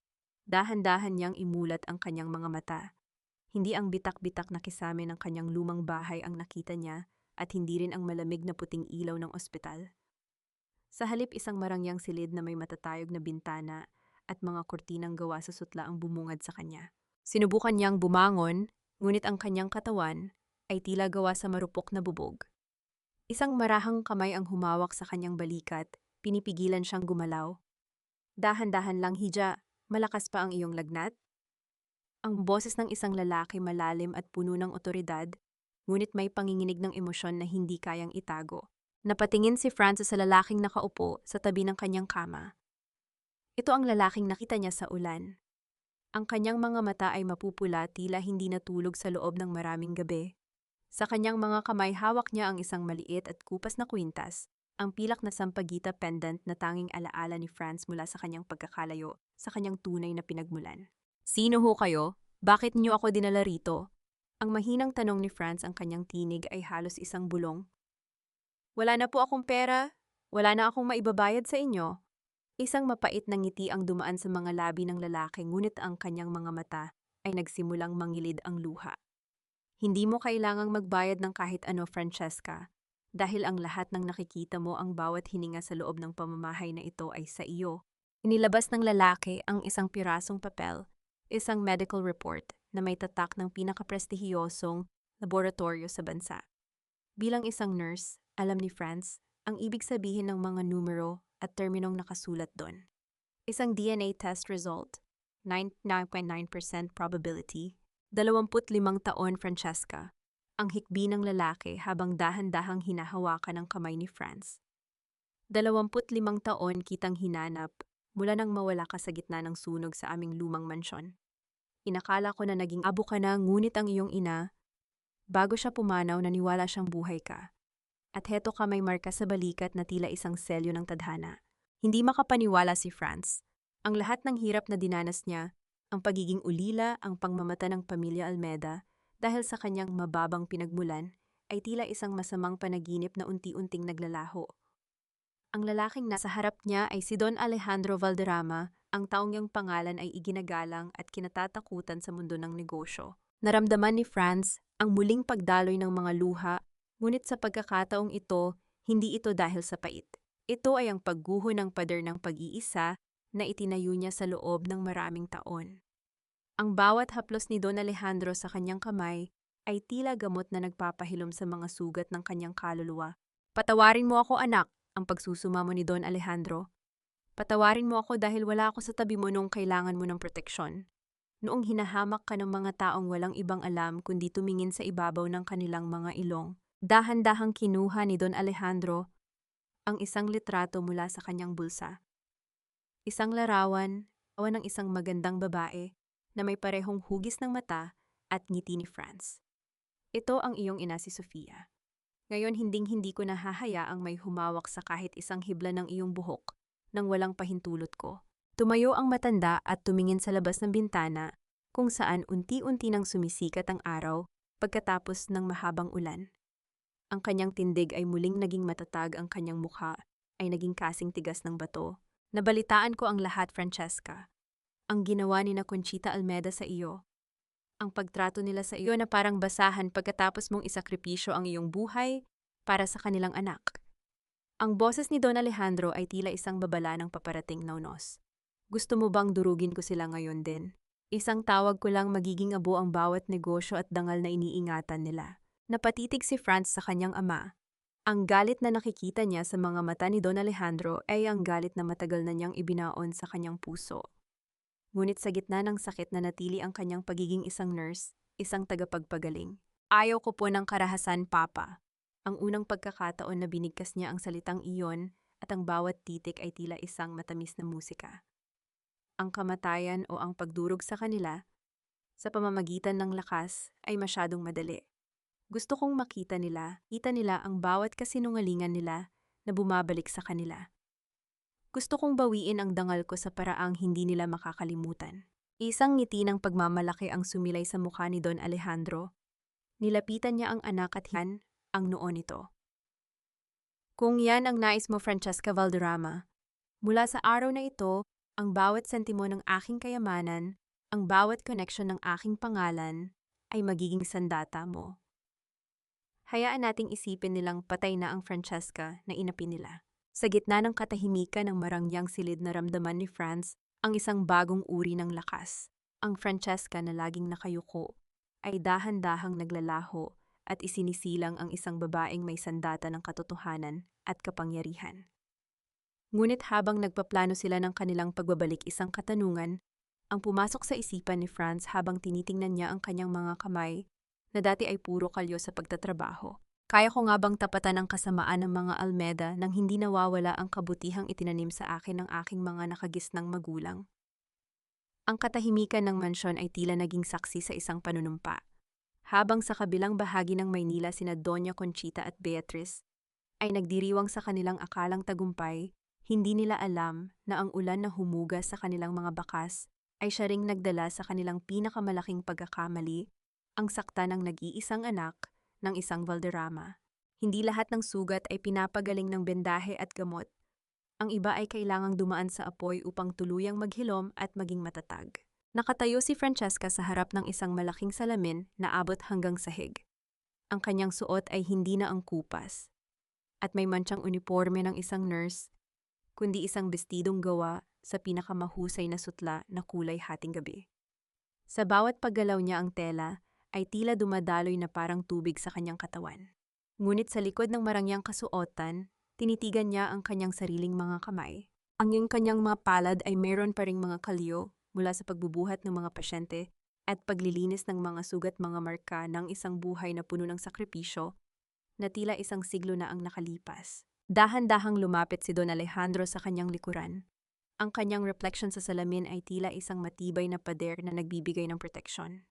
Dahan-dahan niyang imulat ang kanyang mga mata. Hindi ang bitak-bitak na kisame ng kanyang lumang bahay ang nakita niya at hindi rin ang malamig na puting ilaw ng ospital. Sa halip, isang marangyang silid na may matatayog na bintana at mga kurtinang gawa sa sutla ang bumungad sa kanya. Sinubukan niyang bumangon, ngunit ang kanyang katawan ay tila gawa sa marupok na bubog. Isang marahang kamay ang humawak sa kanyang balikat, pinipigilan siyang gumalaw. Dahan-dahan lang, Hija, malakas pa ang iyong lagnat? Ang boses ng isang lalaki, malalim at puno ng otoridad, ngunit may panginginig ng emosyon na hindi kayang itago. Napatingin si Francis sa lalaking nakaupo sa tabi ng kanyang kama. Ito ang lalaking nakita niya sa ulan. Ang kanyang mga mata ay mapupula, tila hindi natulog sa loob ng maraming gabi. Sa kanyang mga kamay hawak niya ang isang maliit at kupas na kwintas, ang pilak na sampagita pendant na tanging alaala ni Franz mula sa kanyang pagkakalayo sa kanyang tunay na pinagmulan. Sino ho kayo? Bakit niyo ako dinala rito? Ang mahinang tanong ni Franz, ang kanyang tinig ay halos isang bulong. Wala na po akong pera. Wala na akong maibabayad sa inyo. Isang mapait na ngiti ang dumaan sa mga labi ng lalaki, ngunit ang kanyang mga mata ay nagsimulang mangilid ang luha. Hindi mo kailangang magbayad ng kahit ano, Francesca, dahil ang lahat ng nakikita mo, ang bawat hininga sa loob ng pamamahay na ito ay sa iyo. Inilabas ng lalaki ang isang pirasong papel, isang medical report na may tatak ng pinakaprestihiyosong laboratorio sa bansa. Bilang isang nurse, alam ni Franz ang ibig sabihin ng mga numero at terminong nakasulat doon. Isang DNA test result, 99.9% probability, 25 taon, Francesca, ang hikbi ng lalaki habang dahan-dahang hinahawakan ang kamay ni Franz. 25 taon kitang hinanap mula nang mawala ka sa gitna ng sunog sa aming lumang mansyon. Inakala ko na naging abo ka na, ngunit ang iyong ina, bago siya pumanaw, naniwala siyang buhay ka. At heto ka, may marka sa balikat na tila isang selyo ng tadhana. Hindi makapaniwala si Franz. Ang lahat ng hirap na dinanas niya, ang pagiging ulila, ang pangmamata ng pamilya Almeda, dahil sa kanyang mababang pinagmulan, ay tila isang masamang panaginip na unti-unting naglalaho. Ang lalaking nasa harap niya ay si Don Alejandro Valderrama, ang taong niyang pangalan ay iginagalang at kinatatakutan sa mundo ng negosyo. Naramdaman ni Franz ang muling pagdaloy ng mga luha, ngunit sa pagkakataong ito, hindi ito dahil sa pait. Ito ay ang pagguho ng pader ng pag-iisa na itinayo niya sa loob ng maraming taon. Ang bawat haplos ni Don Alejandro sa kanyang kamay ay tila gamot na nagpapahilom sa mga sugat ng kanyang kaluluwa. Patawarin mo ako, anak, ang pagsusumamo ni Don Alejandro. Patawarin mo ako dahil wala ako sa tabi mo noong kailangan mo ng proteksyon. Noong hinahamak ka ng mga taong walang ibang alam kundi tumingin sa ibabaw ng kanilang mga ilong. Dahan-dahang kinuha ni Don Alejandro ang isang litrato mula sa kanyang bulsa. Isang larawan ng isang magandang babae na may parehong hugis ng mata at ngiti ni Franz. Ito ang iyong ina, si Sofia. Ngayon hinding-hindi ko nahahayaang may humawak sa kahit isang hibla ng iyong buhok nang walang pahintulot ko. Tumayo ang matanda at tumingin sa labas ng bintana kung saan unti-unti nang sumisikat ang araw pagkatapos ng mahabang ulan. Ang kanyang tindig ay muling naging matatag, ang kanyang mukha ay naging kasing tigas ng bato. Nabalitaan ko ang lahat, Francesca. Ang ginawa ni na Conchita Almeda sa iyo. Ang pagtrato nila sa iyo na parang basahan pagkatapos mong isakripisyo ang iyong buhay para sa kanilang anak. Ang boses ni Don Alejandro ay tila isang babala ng paparating na unos. Gusto mo bang durugin ko sila ngayon din? Isang tawag ko lang, magiging abo ang bawat negosyo at dangal na iniingatan nila. Napatitig si Franz sa kanyang ama. Ang galit na nakikita niya sa mga mata ni Don Alejandro ay ang galit na matagal na niyang ibinaon sa kanyang puso. Ngunit sa gitna ng sakit na natili ang kanyang pagiging isang nurse, isang tagapagpagaling. Ayaw ko po ng karahasan, Papa. Ang unang pagkakataon na binigkas niya ang salitang iyon at ang bawat titik ay tila isang matamis na musika. Ang kamatayan o ang pagdurog sa kanila, sa pamamagitan ng lakas, ay masyadong madali. Gusto kong makita nila, ang bawat kasinungalingan nila na bumabalik sa kanila. Gusto kong bawiin ang dangal ko sa paraang hindi nila makakalimutan. Isang ngiti ng pagmamalaki ang sumilay sa mukha ni Don Alejandro. Nilapitan niya ang anak at yan ang noo nito. Kung yan ang nais mo, Francesca Valderrama, mula sa araw na ito, ang bawat sentimo ng aking kayamanan, ang bawat koneksyon ng aking pangalan, ay magiging sandata mo. Hayaan nating isipin nilang patay na ang Francesca na inapi nila. Sa gitna ng katahimikan ng marangyang silid, na ramdaman ni Franz ang isang bagong uri ng lakas. Ang Francesca na laging nakayuko ay dahan-dahang naglalaho at isinisilang ang isang babaeng may sandata ng katotohanan at kapangyarihan. Ngunit habang nagpaplano sila ng kanilang pagbabalik, isang katanungan ang pumasok sa isipan ni Franz habang tinitingnan niya ang kanyang mga kamay na dati ay puro kalyo sa pagtatrabaho. Kaya ko nga bang tapatan ang kasamaan ng mga Almeda nang hindi nawawala ang kabutihang itinanim sa akin ng aking mga nakagisnang magulang? Ang katahimikan ng mansyon ay tila naging saksi sa isang panunumpa. Habang sa kabilang bahagi ng Maynila sina Doña Conchita at Beatriz ay nagdiriwang sa kanilang akalang tagumpay, hindi nila alam na ang ulan na humugas sa kanilang mga bakas ay siya ring nagdala sa kanilang pinakamalaking pagkakamali, ang sakta ng nag-iisang anak ng isang Valderrama. Hindi lahat ng sugat ay pinapagaling ng bendahe at gamot. Ang iba ay kailangang dumaan sa apoy upang tuluyang maghilom at maging matatag. Nakatayo si Francesca sa harap ng isang malaking salamin na abot hanggang sahig. Ang kanyang suot ay hindi na ang kupas, at may mantsang uniforme ng isang nurse, kundi isang bestidong gawa sa pinakamahusay na sutla na kulay hating gabi. Sa bawat paggalaw niya ang tela ay tila dumadaloy na parang tubig sa kanyang katawan. Ngunit sa likod ng marangyang kasuotan, tinitigan niya ang kanyang sariling mga kamay. Ang kanyang mga palad ay meron pa ring mga kalyo mula sa pagbubuhat ng mga pasyente at paglilinis ng mga sugat, mga marka ng isang buhay na puno ng sakripisyo na tila isang siglo na ang nakalipas. Dahan-dahang lumapit si Don Alejandro sa kanyang likuran. Ang kanyang reflection sa salamin ay tila isang matibay na pader na nagbibigay ng proteksyon.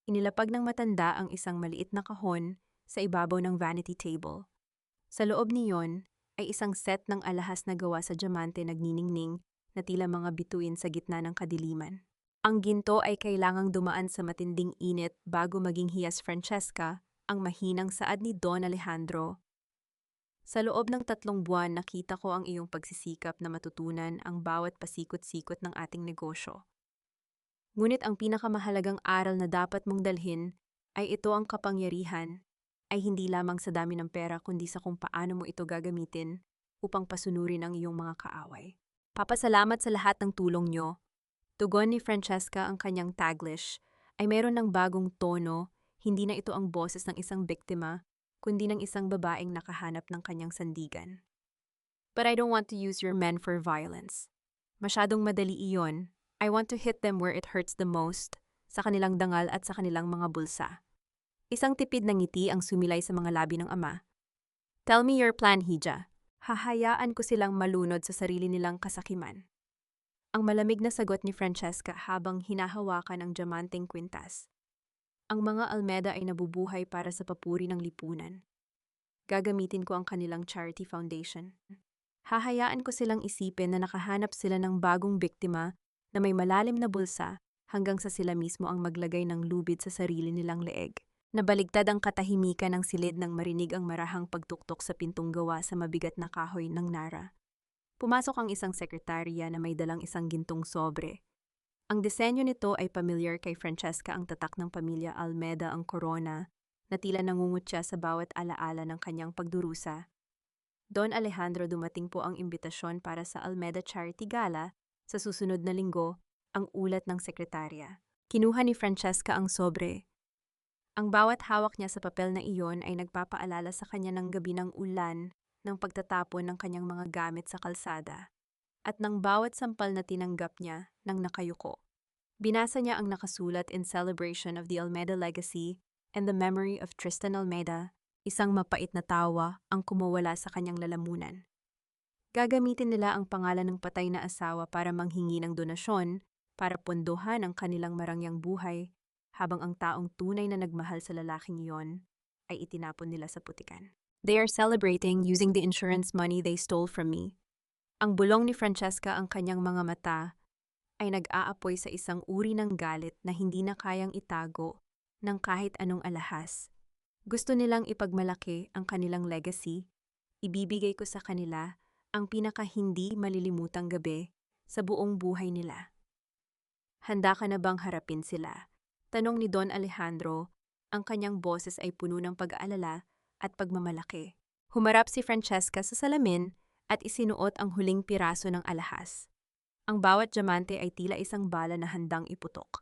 Inilapag ng matanda ang isang maliit na kahon sa ibabaw ng vanity table. Sa loob niyon ay isang set ng alahas na gawa sa diamante nagniningning na tila mga bituin sa gitna ng kadiliman. Ang ginto ay kailangang dumaan sa matinding init bago maging hiyas. Francesca, ang mahinang saad ni Don Alejandro. Sa loob ng 3 buwan, nakita ko ang iyong pagsisikap na matutunan ang bawat pasikot-sikot ng ating negosyo. Ngunit ang pinakamahalagang aral na dapat mong dalhin ay ito: ang kapangyarihan ay hindi lamang sa dami ng pera kundi sa kung paano mo ito gagamitin upang pasunurin ang iyong mga kaaway. Papasalamat sa lahat ng tulong nyo. Tugon ni Francesca, ang kanyang Taglish ay meron ng bagong tono, hindi na ito ang boses ng isang biktima, kundi ng isang babaeng nakahanap ng kanyang sandigan. But I don't want to use your men for violence. Masyadong madali iyon. I want to hit them where it hurts the most, sa kanilang dangal at sa kanilang mga bulsa. Isang tipid na ngiti ang sumilay sa mga labi ng ama. Tell me your plan, Hija. Hahayaan ko silang malunod sa sarili nilang kasakiman. Ang malamig na sagot ni Francesca habang hinahawakan ang diamanteng kwintas. Ang mga Almeda ay nabubuhay para sa papuri ng lipunan. Gagamitin ko ang kanilang charity foundation. Hahayaan ko silang isipin na nakahanap sila ng bagong biktima na may malalim na bulsa hanggang sa sila mismo ang maglagay ng lubid sa sarili nilang leeg. Nabaligtad ang katahimikan ng silid nang marinig ang marahang pagtuktok sa pintong gawa sa mabigat na kahoy ng Nara. Pumasok ang isang sekretarya na may dalang isang gintong sobre. Ang disenyo nito ay pamilyar kay Francesca, ang tatak ng pamilya Almeda, ang korona, na tila nangungutya sa bawat alaala ng kanyang pagdurusa. Don Alejandro, dumating po ang imbitasyon para sa Almeda Charity Gala sa susunod na linggo, ang ulat ng sekretarya. Kinuha ni Francesca ang sobre. Ang bawat hawak niya sa papel na iyon ay nagpapaalala sa kanya ng gabi ng ulan, ng pagtatapon ng kanyang mga gamit sa kalsada, at ng bawat sampal na tinanggap niya nang nakayuko. Binasa niya ang nakasulat, "In celebration of the Almeda legacy and the memory of Tristan Almeda," isang mapait na tawa ang kumawala sa kanyang lalamunan. Gagamitin nila ang pangalan ng patay na asawa para manghingi ng donasyon para pondohan ang kanilang marangyang buhay, habang ang taong tunay na nagmahal sa lalaking iyon ay itinapon nila sa putikan. They are celebrating using the insurance money they stole from me. Ang bulong ni Francesca, ang kanyang mga mata ay nag-aapoy sa isang uri ng galit na hindi na kayang itago ng kahit anong alahas. Gusto nilang ipagmalaki ang kanilang legacy. Ibibigay ko sa kanila ang pinaka-hindi malilimutang gabi sa buong buhay nila. Handa ka na bang harapin sila? Tanong ni Don Alejandro. Ang kanyang boses ay puno ng pag-aalala at pagmamalaki. Humarap si Francesca sa salamin at isinuot ang huling piraso ng alahas. Ang bawat diamante ay tila isang bala na handang iputok.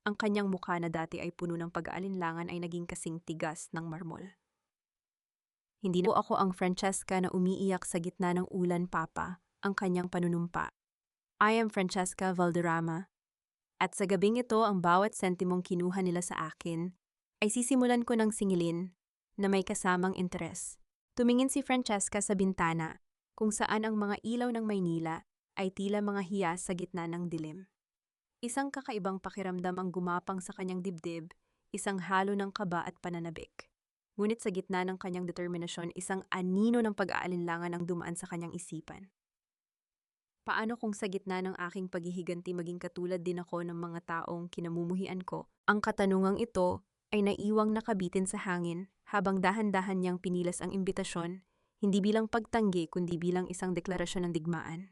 Ang kanyang mukha na dati ay puno ng pag-aalinlangan ay naging kasing tigas ng marmol. Hindi na po ako ang Francesca na umiiyak sa gitna ng ulan, Papa, ang kanyang panunumpa. I am Francesca Valderrama. At sa gabing ito, ang bawat sentimong kinuha nila sa akin ay sisimulan ko ng singilin na may kasamang interes. Tumingin si Francesca sa bintana, kung saan ang mga ilaw ng Maynila ay tila mga hiyas sa gitna ng dilim. Isang kakaibang pakiramdam ang gumapang sa kanyang dibdib, isang halo ng kaba at pananabik. Ngunit sa gitna ng kanyang determinasyon, isang anino ng pag-aalinlangan ang dumaan sa kanyang isipan. Paano kung sa gitna ng aking paghihiganti maging katulad din ako ng mga taong kinamumuhian ko? Ang katanungang ito ay naiwang nakabitin sa hangin habang dahan-dahan niyang pinilas ang imbitasyon, hindi bilang pagtanggi kundi bilang isang deklarasyon ng digmaan.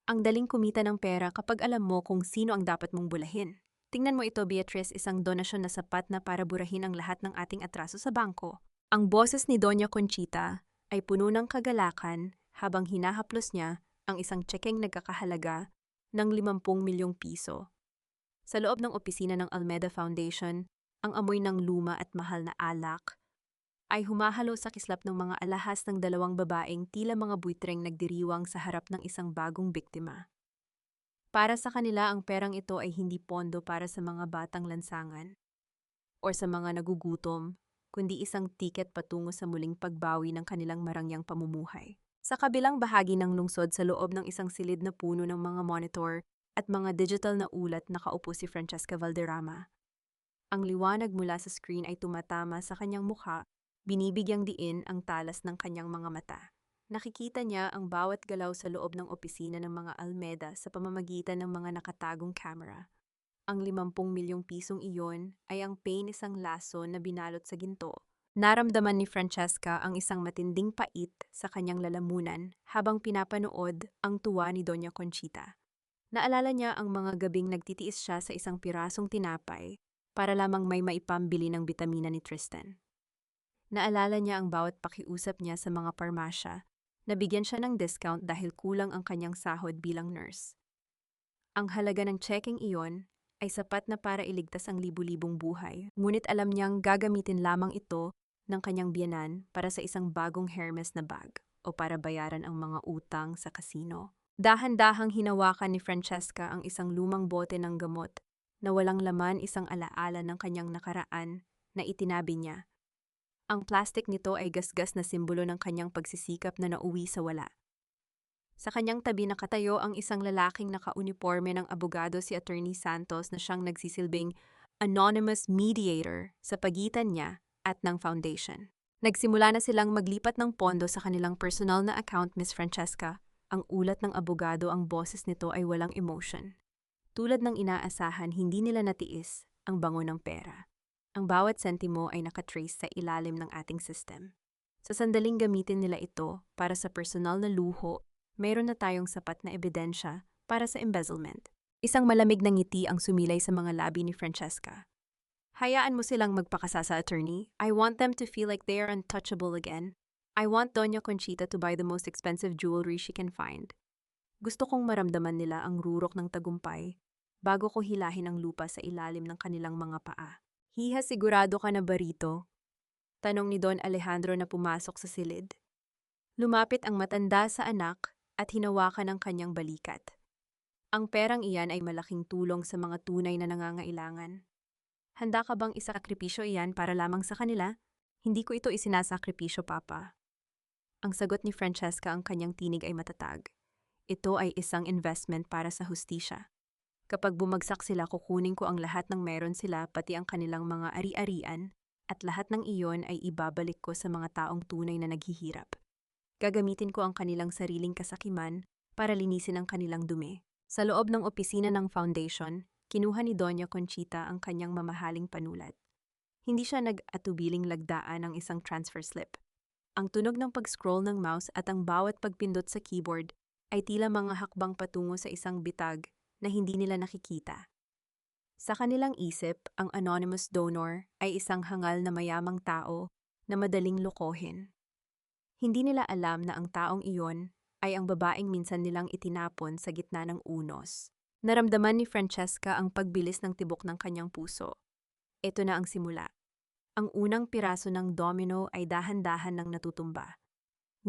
Ang daling kumita ng pera kapag alam mo kung sino ang dapat mong bulahin. Tingnan mo ito, Beatrice, isang donasyon na sapat na para burahin ang lahat ng ating atraso sa bangko. Ang boses ni Doña Conchita ay puno ng kagalakan habang hinahaplos niya ang isang tsekeng nagkakahalaga ng 50 milyong piso. Sa loob ng opisina ng Almeda Foundation, ang amoy ng luma at mahal na alak ay humahalo sa kislap ng mga alahas ng dalawang babaeng tila mga buitreng nagdiriwang sa harap ng isang bagong biktima. Para sa kanila, ang perang ito ay hindi pondo para sa mga batang lansangan o sa mga nagugutom, kundi isang tiket patungo sa muling pagbawi ng kanilang marangyang pamumuhay. Sa kabilang bahagi ng lungsod, sa loob ng isang silid na puno ng mga monitor at mga digital na ulat, nakaupo si Francesca Valderrama. Ang liwanag mula sa screen ay tumatama sa kanyang mukha, binibigyang diin ang talas ng kanyang mga mata. Nakikita niya ang bawat galaw sa loob ng opisina ng mga Almeda sa pamamagitan ng mga nakatagong camera. Ang 50 milyong pisong iyon ay ang pain, isang laso na binalot sa ginto. Naramdaman ni Francesca ang isang matinding pait sa kanyang lalamunan habang pinapanood ang tuwa ni Doña Conchita. Naalala niya ang mga gabing nagtitiis siya sa isang pirasong tinapay para lamang may maipambili ng bitamina ni Tristan. Naalala niya ang bawat pakiusap niya sa mga parmasya. Nabigyan siya ng discount dahil kulang ang kanyang sahod bilang nurse. Ang halaga ng checking iyon ay sapat na para iligtas ang libu-libong buhay, ngunit alam niyang gagamitin lamang ito ng kanyang biyenan para sa isang bagong Hermes na bag o para bayaran ang mga utang sa kasino. Dahan-dahang hinawakan ni Francesca ang isang lumang bote ng gamot na walang laman, isang alaala ng kanyang nakaraan na itinabi niya. Ang plastic nito ay gasgas na simbolo ng kanyang pagsisikap na nauwi sa wala. Sa kanyang tabi nakatayo ang isang lalaking naka-uniforme ng abogado, si Attorney Santos, na siyang nagsisilbing anonymous mediator sa pagitan niya at ng foundation. Nagsimula na silang maglipat ng pondo sa kanilang personal na account, Miss Francesca. Ang ulat ng abogado, ang boses nito ay walang emotion. Tulad ng inaasahan, hindi nila natiis ang bango ng pera. Ang bawat sentimo ay nakatrace sa ilalim ng ating system. Sa sandaling gamitin nila ito para sa personal na luho, mayroon na tayong sapat na ebidensya para sa embezzlement. Isang malamig na ngiti ang sumilay sa mga labi ni Francesca. Hayaan mo silang magpakasa sa attorney. I want them to feel like they are untouchable again. I want Doña Conchita to buy the most expensive jewelry she can find. Gusto kong maramdaman nila ang rurok ng tagumpay bago ko hilahin ang lupa sa ilalim ng kanilang mga paa. Hiha, sigurado ka na ba rito? Tanong ni Don Alejandro na pumasok sa silid. Lumapit ang matanda sa anak at hinawakan ang kanyang balikat. Ang perang iyan ay malaking tulong sa mga tunay na nangangailangan. Handa ka bang isakripisyo iyan para lamang sa kanila? Hindi ko ito isinasakripisyo, Papa. Ang sagot ni Francesca, ang kanyang tinig ay matatag. Ito ay isang investment para sa hustisya. Kapag bumagsak sila, kukunin ko ang lahat ng meron sila, pati ang kanilang mga ari-arian, at lahat ng iyon ay ibabalik ko sa mga taong tunay na naghihirap. Gagamitin ko ang kanilang sariling kasakiman para linisin ang kanilang dumi. Sa loob ng opisina ng foundation, kinuha ni Doña Conchita ang kanyang mamahaling panulat. Hindi siya nag-atubiling lagdaan ng isang transfer slip. Ang tunog ng pag-scroll ng mouse at ang bawat pagpindot sa keyboard ay tila mga hakbang patungo sa isang bitag na hindi nila nakikita. Sa kanilang isip, ang anonymous donor ay isang hangal na mayamang tao na madaling lokohin. Hindi nila alam na ang taong iyon ay ang babaeng minsan nilang itinapon sa gitna ng unos. Naramdaman ni Francesca ang pagbilis ng tibok ng kanyang puso. Ito na ang simula. Ang unang piraso ng domino ay dahan-dahan nang natutumba.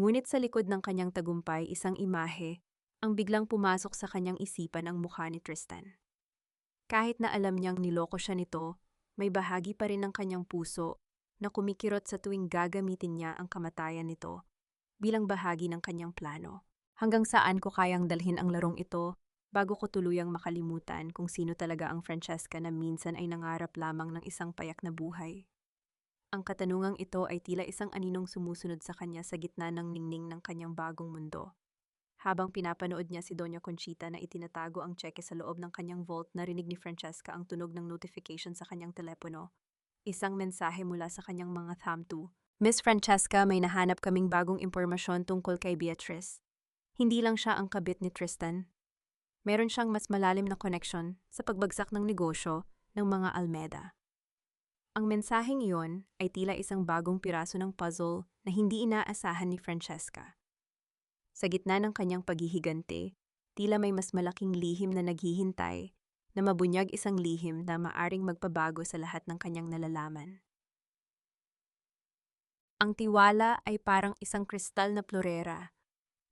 Ngunit sa likod ng kanyang tagumpay, isang imahe ang biglang pumasok sa kanyang isipan, ang mukha ni Tristan. Kahit na alam niyang niloko siya nito, may bahagi pa rin ng kanyang puso na kumikirot sa tuwing gagamitin niya ang kamatayan nito bilang bahagi ng kanyang plano. Hanggang saan ko kayang dalhin ang larong ito bago ko tuluyang makalimutan kung sino talaga ang Francesca na minsan ay nangarap lamang ng isang payak na buhay. Ang katanungang ito ay tila isang aninong sumusunod sa kanya sa gitna ng ningning ng kanyang bagong mundo. Habang pinapanood niya si Doña Conchita na itinatago ang tseke sa loob ng kanyang vault, narinig ni Francesca ang tunog ng notification sa kanyang telepono. Isang mensahe mula sa kanyang mga thamtu. Miss Francesca, may nahanap kaming bagong impormasyon tungkol kay Beatrice. Hindi lang siya ang kabit ni Tristan. Meron siyang mas malalim na koneksyon sa pagbagsak ng negosyo ng mga Almeda. Ang mensaheng iyon ay tila isang bagong piraso ng puzzle na hindi inaasahan ni Francesca. Sa gitna ng kanyang paghihigante, tila may mas malaking lihim na naghihintay na mabunyag, isang lihim na maaring magpabago sa lahat ng kanyang nalalaman. Ang tiwala ay parang isang kristal na plorera.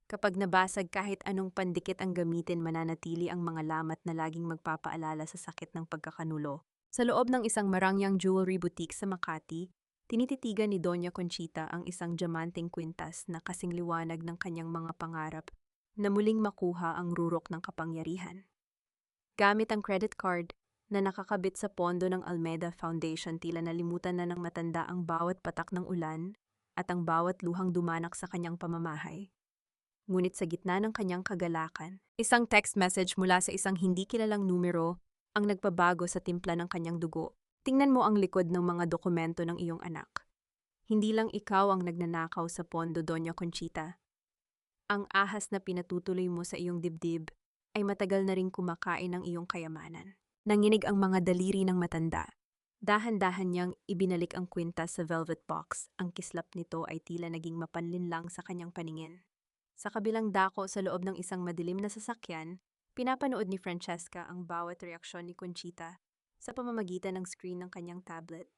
Kapag nabasag, kahit anong pandikit ang gamitin, mananatili ang mga lamat na laging magpapaalala sa sakit ng pagkakanulo. Sa loob ng isang marangyang jewelry boutique sa Makati, tinititigan ni Doña Conchita ang isang diamanteng kwintas na kasing liwanag ng kanyang mga pangarap na muling makuha ang rurok ng kapangyarihan. Gamit ang credit card na nakakabit sa pondo ng Almeda Foundation, tila nalimutan na ng matanda ang bawat patak ng ulan at ang bawat luhang dumanak sa kanyang pamamahay. Ngunit sa gitna ng kanyang kagalakan, isang text message mula sa isang hindi kilalang numero ang nagpabago sa timpla ng kanyang dugo. Tingnan mo ang likod ng mga dokumento ng iyong anak. Hindi lang ikaw ang nagnanakaw sa pondo, Doña Conchita. Ang ahas na pinatutuloy mo sa iyong dibdib ay matagal na ring kumakain ng iyong kayamanan. Nanginig ang mga daliri ng matanda. Dahan-dahan niyang ibinalik ang kwintas sa velvet box. Ang kislap nito ay tila naging mapanlinlang sa kanyang paningin. Sa kabilang dako sa loob ng isang madilim na sasakyan, pinapanood ni Francesca ang bawat reaksyon ni Conchita sa pamamagitan ng screen ng kanyang tablet.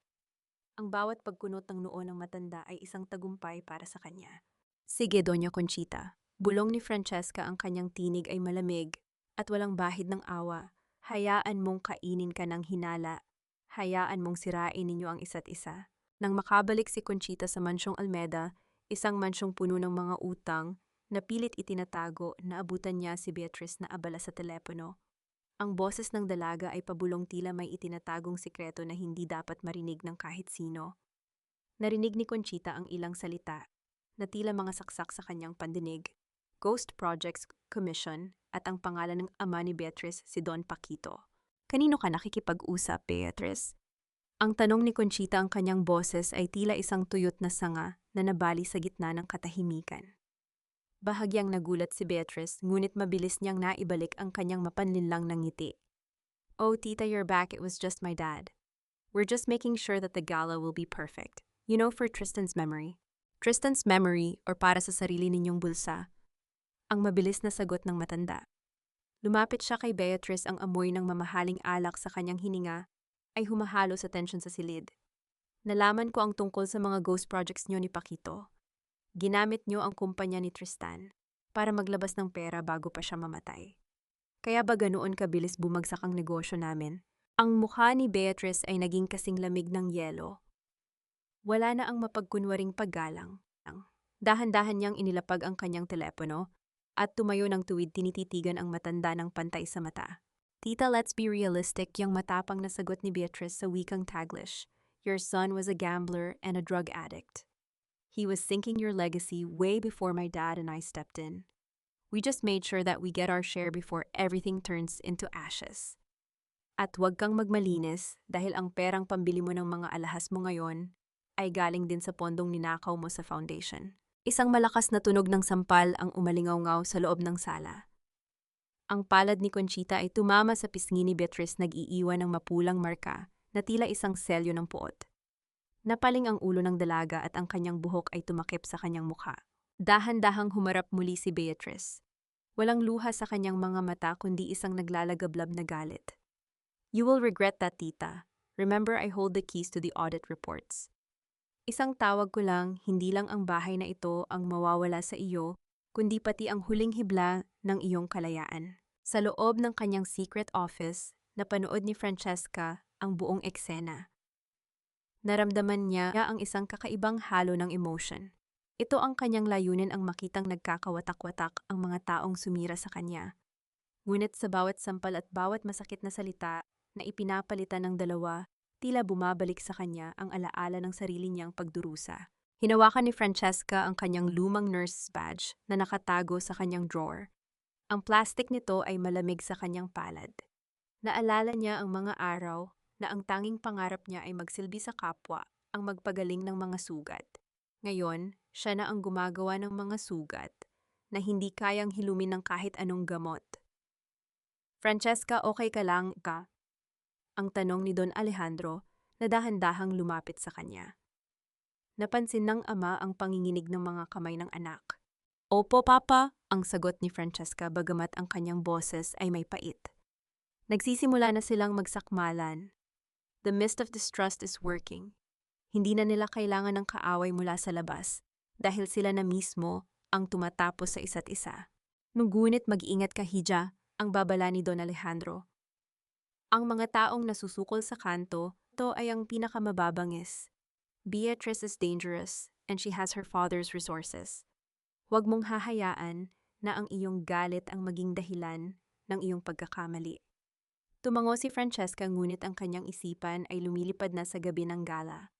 Ang bawat pagkunot ng noo ng matanda ay isang tagumpay para sa kanya. Sige, Doña Conchita. Bulong ni Francesca, ang kanyang tinig ay malamig at walang bahid ng awa. Hayaan mong kainin ka ng hinala. Hayaan mong sirain ninyo ang isa't isa. Nang makabalik si Conchita sa mansyong Almeda, isang mansyong puno ng mga utang, na pilit itinatago, naabutan niya si Beatrice na abala sa telepono. Ang boses ng dalaga ay pabulong, tila may itinatagong sikreto na hindi dapat marinig ng kahit sino. Narinig ni Conchita ang ilang salita na tila mga saksak sa kanyang pandinig. Ghost Projects Commission at ang pangalan ng ama ni Beatrice, si Don Paquito. Kanino ka nakikipag-usap, Beatrice? Ang tanong ni Conchita, ang kanyang boses ay tila isang tuyot na sanga na nabali sa gitna ng katahimikan. Bahagyang nagulat si Beatrice, ngunit mabilis niyang naibalik ang kanyang mapanlinlang na ngiti. Oh, tita, you're back. It was just my dad. We're just making sure that the gala will be perfect. You know, for Tristan's memory. Tristan's memory, or para sa sarili ninyong bulsa. Ang mabilis na sagot ng matanda. Lumapit siya kay Beatrice, ang amoy ng mamahaling alak sa kanyang hininga ay humahalo sa tensyon sa silid. Nalaman ko ang tungkol sa mga ghost projects niyo ni Paquito. Ginamit niyo ang kumpanya ni Tristan para maglabas ng pera bago pa siya mamatay. Kaya ba ganoon kabilis bumagsak ang negosyo namin? Ang mukha ni Beatrice ay naging kasing lamig ng yelo. Wala na ang mapagkunwaring paggalang. Dahan-dahan niyang inilapag ang kanyang telepono at tumayo ng tuwid, tinititigan ang matanda ng pantay sa mata. Tita, let's be realistic, yung matapang na sagot ni Beatrice sa wikang Taglish. Your son was a gambler and a drug addict. He was sinking your legacy way before my dad and I stepped in. We just made sure that we get our share before everything turns into ashes. At huwag kang magmalinis dahil ang perang pambili mo ng mga alahas mo ngayon ay galing din sa pondong ninakaw mo sa foundation. Isang malakas na tunog ng sampal ang umalingaw-ngaw sa loob ng sala. Ang palad ni Conchita ay tumama sa pisngi ni Beatrice, nag-iiwan ng mapulang marka na tila isang selyo ng puot. Napaling ang ulo ng dalaga at ang kanyang buhok ay tumakip sa kanyang mukha. Dahan-dahang humarap muli si Beatrice. Walang luha sa kanyang mga mata kundi isang naglalagablab na galit. You will regret that, tita. Remember, I hold the keys to the audit reports. Isang tawag ko lang, hindi lang ang bahay na ito ang mawawala sa iyo, kundi pati ang huling hibla ng iyong kalayaan. Sa loob ng kanyang secret office, napanood ni Francesca ang buong eksena. Naramdaman niya ang isang kakaibang halo ng emotion. Ito ang kanyang layunin, ang makitang nagkakawatak-watak ang mga taong sumira sa kanya. Ngunit sa bawat sampal at bawat masakit na salita na ipinapalitan ng dalawa, Tila bumabalik sa kanya ang alaala ng sarili niyang pagdurusa. Hinawakan ni Francesca ang kanyang lumang nurse's badge na nakatago sa kanyang drawer. Ang plastic nito ay malamig sa kanyang palad. Naalala niya ang mga araw na ang tanging pangarap niya ay magsilbi sa kapwa, ang magpagaling ng mga sugat. Ngayon, siya na ang gumagawa ng mga sugat na hindi kayang hilumin ng kahit anong gamot. Francesca, okay ka lang ka? Ang tanong ni Don Alejandro na dahan-dahang lumapit sa kanya. Napansin ng ama ang panginginig ng mga kamay ng anak. Opo, Papa, ang sagot ni Francesca bagamat ang kanyang boses ay may pait. Nagsisimula na silang magsakmalan. The mist of distrust is working. Hindi na nila kailangan ng kaaway mula sa labas dahil sila na mismo ang tumatapos sa isa't isa. Ngunit mag-iingat ka, Hija, ang babala ni Don Alejandro. Ang mga taong nasusukol sa kanto, ito ay ang pinakamababangis. Beatrice is dangerous and she has her father's resources. Huwag mong hahayaan na ang iyong galit ang maging dahilan ng iyong pagkakamali. Tumango si Francesca ngunit ang kanyang isipan ay lumilipad na sa gabi ng gala.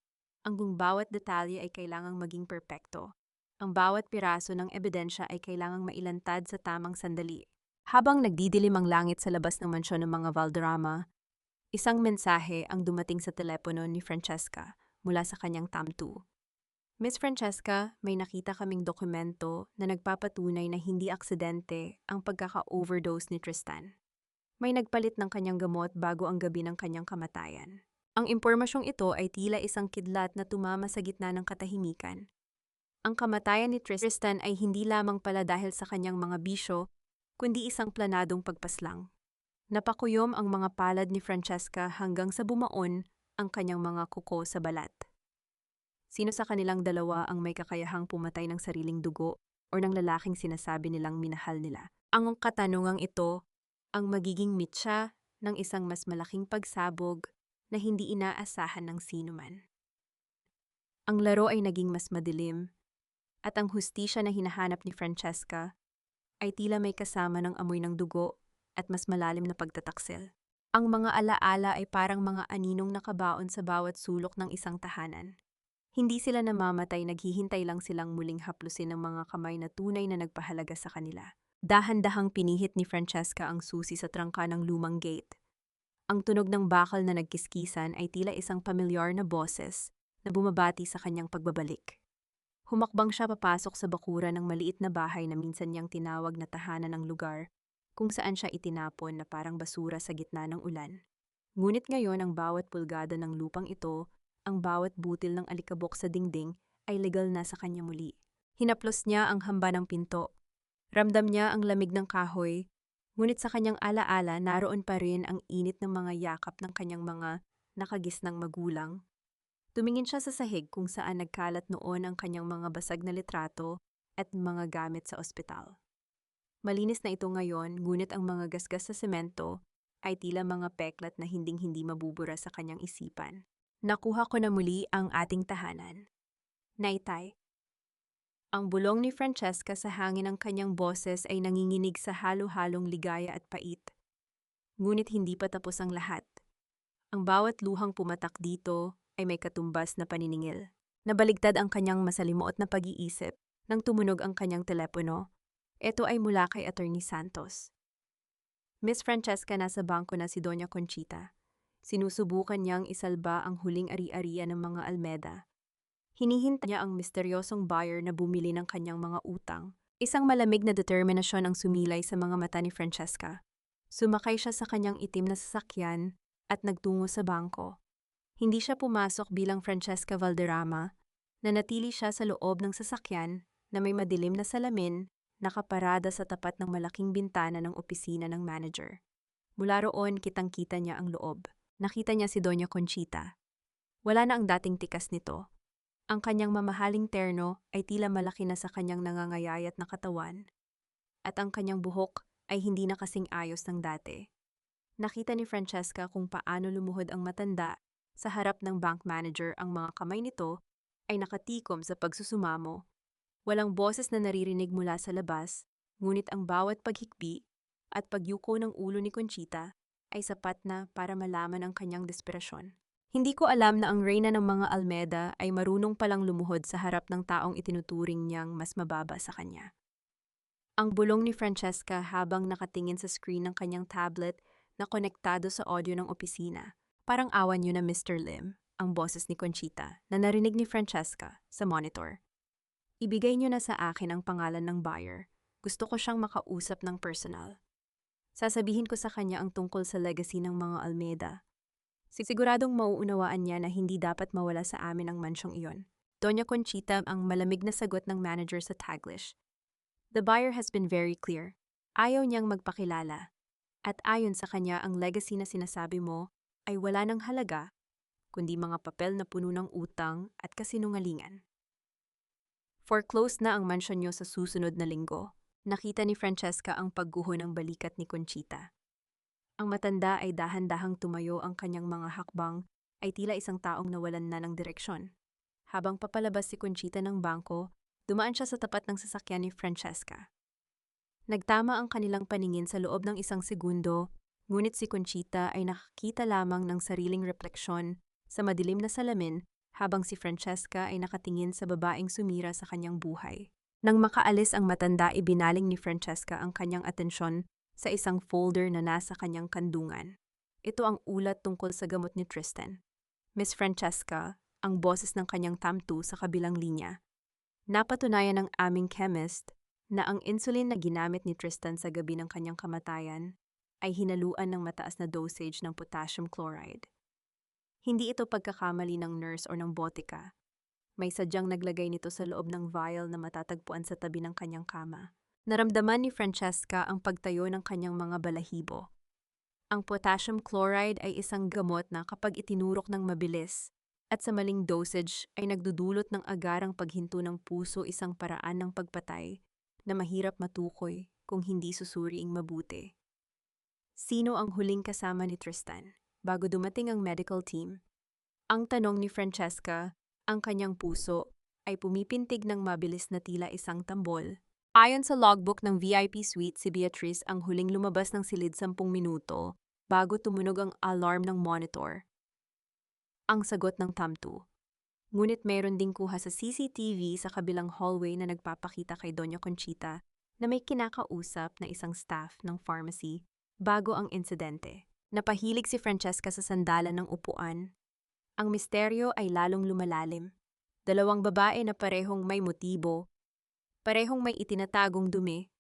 Ang bawat detalye ay kailangang maging perpekto. Ang bawat piraso ng ebidensya ay kailangang mailantad sa tamang sandali. Habang nagdidilim ang langit sa labas ng mansyon ng mga Valderrama, isang mensahe ang dumating sa telepono ni Francesca mula sa kanyang tamtu. Miss Francesca, may nakita kaming dokumento na nagpapatunay na hindi aksidente ang pagkaka-overdose ni Tristan. May nagpalit ng kanyang gamot bago ang gabi ng kanyang kamatayan. Ang impormasyong ito ay tila isang kidlat na tumama sa gitna ng katahimikan. Ang kamatayan ni Tristan ay hindi lamang pala dahil sa kanyang mga bisyo, kundi isang planadong pagpaslang. Napakuyom ang mga palad ni Francesca hanggang sa bumaon ang kanyang mga kuko sa balat. Sino sa kanilang dalawa ang may kakayahang pumatay ng sariling dugo o ng lalaking sinasabi nilang minahal nila? Ang katanungang ito ang magiging mitya ng isang mas malaking pagsabog na hindi inaasahan ng sinuman. Ang laro ay naging mas madilim at ang hustisya na hinahanap ni Francesca ay tila may kasama ng amoy ng dugo at mas malalim na pagtataksil. Ang mga alaala ay parang mga aninong nakabaon sa bawat sulok ng isang tahanan. Hindi sila namamatay, naghihintay lang silang muling haplusin ng mga kamay na tunay na nagpahalaga sa kanila. Dahan-dahang pinihit ni Francesca ang susi sa trangka ng lumang gate. Ang tunog ng bakal na nagkiskisan ay tila isang pamilyar na boses na bumabati sa kanyang pagbabalik. Humakbang siya papasok sa bakuran ng maliit na bahay na minsan niyang tinawag na tahanan ng lugar kung saan siya itinapon na parang basura sa gitna ng ulan. Ngunit ngayon ang bawat pulgada ng lupang ito, ang bawat butil ng alikabok sa dingding ay legal na sa kanya muli. Hinaplos niya ang hamba ng pinto. Ramdam niya ang lamig ng kahoy, ngunit sa kanyang alaala naroon pa rin ang init ng mga yakap ng kanyang mga nakagisnang magulang. Tumingin siya sa sahig kung saan nagkalat noon ang kanyang mga basag na litrato at mga gamit sa ospital. Malinis na ito ngayon, ngunit ang mga gasgas sa semento ay tila mga peklat na hinding-hindi mabubura sa kanyang isipan. Nakuha ko na muli ang ating tahanan. Naitay. Ang bulong ni Francesca sa hangin ng kanyang boses ay nanginginig sa halo-halong ligaya at pait. Ngunit hindi pa tapos ang lahat. Ang bawat luhang pumatak dito ay may katumbas na paniningil. Nabaligtad ang kanyang masalimuot na pag-iisip nang tumunog ang kanyang telepono. Ito ay mula kay Attorney Santos. Miss Francesca, nasa bangko na si Doña Conchita. Sinusubukan niyang isalba ang huling ari-arian ng mga Almeda. Hinihintay niya ang misteryosong buyer na bumili ng kanyang mga utang. Isang malamig na determinasyon ang sumilay sa mga mata ni Francesca. Sumakay siya sa kanyang itim na sasakyan at nagtungo sa bangko. Hindi siya pumasok bilang Francesca Valderrama. Nanatili siya sa loob ng sasakyan na may madilim na salamin, nakaparada sa tapat ng malaking bintana ng opisina ng manager. Mula roon kitang-kita niya ang loob. Nakita niya si Doña Conchita. Wala na ang dating tikas nito. Ang kanyang mamahaling terno ay tila malaki na sa kanyang nangangayayat na katawan. At ang kanyang buhok ay hindi na kasing ayos ng dati. Nakita ni Francesca kung paano lumuhod ang matanda sa harap ng bank manager. Ang mga kamay nito ay nakatikom sa pagsusumamo. Walang boses na naririnig mula sa labas, ngunit ang bawat paghikbi at pagyuko ng ulo ni Conchita ay sapat na para malaman ang kanyang desperasyon. Hindi ko alam na ang reyna ng mga Almeda ay marunong palang lumuhod sa harap ng taong itinuturing niyang mas mababa sa kanya. Ang bulong ni Francesca habang nakatingin sa screen ng kanyang tablet na konektado sa audio ng opisina. Parang awan niyo na Mr. Lim, ang boses ni Conchita na narinig ni Francesca sa monitor. Ibigay niyo na sa akin ang pangalan ng buyer. Gusto ko siyang makausap ng personal. Sasabihin ko sa kanya ang tungkol sa legacy ng mga Almeda. Siguradong mauunawaan niya na hindi dapat mawala sa amin ang mansyong iyon. Doña Conchita ang malamig na sagot ng manager sa Taglish. The buyer has been very clear. Ayaw niyang magpakilala. At ayon sa kanya ang legacy na sinasabi mo ay wala ng halaga, kundi mga papel na puno ng utang at kasinungalingan. Foreclosed na ang mansyon niyo sa susunod na linggo. Nakita ni Francesca ang pagguho ng balikat ni Conchita. Ang matanda ay dahan-dahang tumayo, ang kanyang mga hakbang ay tila isang taong nawalan na ng direksyon. Habang papalabas si Conchita ng bangko, dumaan siya sa tapat ng sasakyan ni Francesca. Nagtama ang kanilang paningin sa loob ng isang segundo, ngunit si Conchita ay nakakita lamang ng sariling refleksyon sa madilim na salamin habang si Francesca ay nakatingin sa babaeng sumira sa kanyang buhay. Nang makaalis ang matanda, ibinaling ni Francesca ang kanyang atensyon sa isang folder na nasa kanyang kandungan. Ito ang ulat tungkol sa gamot ni Tristan. Miss Francesca, ang boses ng kanyang tamtu sa kabilang linya. Napatunayan ng aming chemist na ang insulin na ginamit ni Tristan sa gabi ng kanyang kamatayan ay hinaluan ng mataas na dosage ng potassium chloride. Hindi ito pagkakamali ng nurse o ng botika. May sadyang naglagay nito sa loob ng vial na matatagpuan sa tabi ng kanyang kama. Naramdaman ni Francesca ang pagtayo ng kanyang mga balahibo. Ang potassium chloride ay isang gamot na kapag itinurok ng mabilis at sa maling dosage ay nagdudulot ng agarang paghinto ng puso, isang paraan ng pagpatay na mahirap matukoy kung hindi susuriing mabuti. Sino ang huling kasama ni Tristan bago dumating ang medical team? Ang tanong ni Francesca, ang kanyang puso ay pumipintig ng mabilis na tila isang tambol. Ayon sa logbook ng VIP suite, si Beatrice ang huling lumabas ng silid 10 minuto bago tumunog ang alarm ng monitor. Ang sagot ng tamtu. Ngunit meron ding kuha sa CCTV sa kabilang hallway na nagpapakita kay Doña Conchita na may kinakausap na isang staff ng pharmacy bago ang insidente. Napahilig si Francesca sa sandalan ng upuan. Ang misteryo ay lalong lumalalim. Dalawang babae na parehong may motibo, parehong may itinatagong dumi,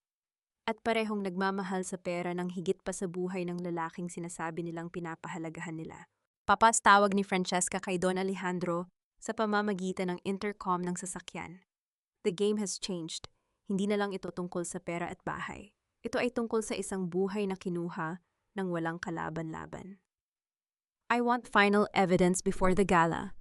at parehong nagmamahal sa pera ng higit pa sa buhay ng lalaking sinasabi nilang pinapahalagahan nila. Papas tawag ni Francesca kay Don Alejandro sa pamamagitan ng intercom ng sasakyan. The game has changed. Hindi na lang ito tungkol sa pera at bahay. Ito ay tungkol sa isang buhay na kinuha ng walang kalaban-laban. I want final evidence before the gala.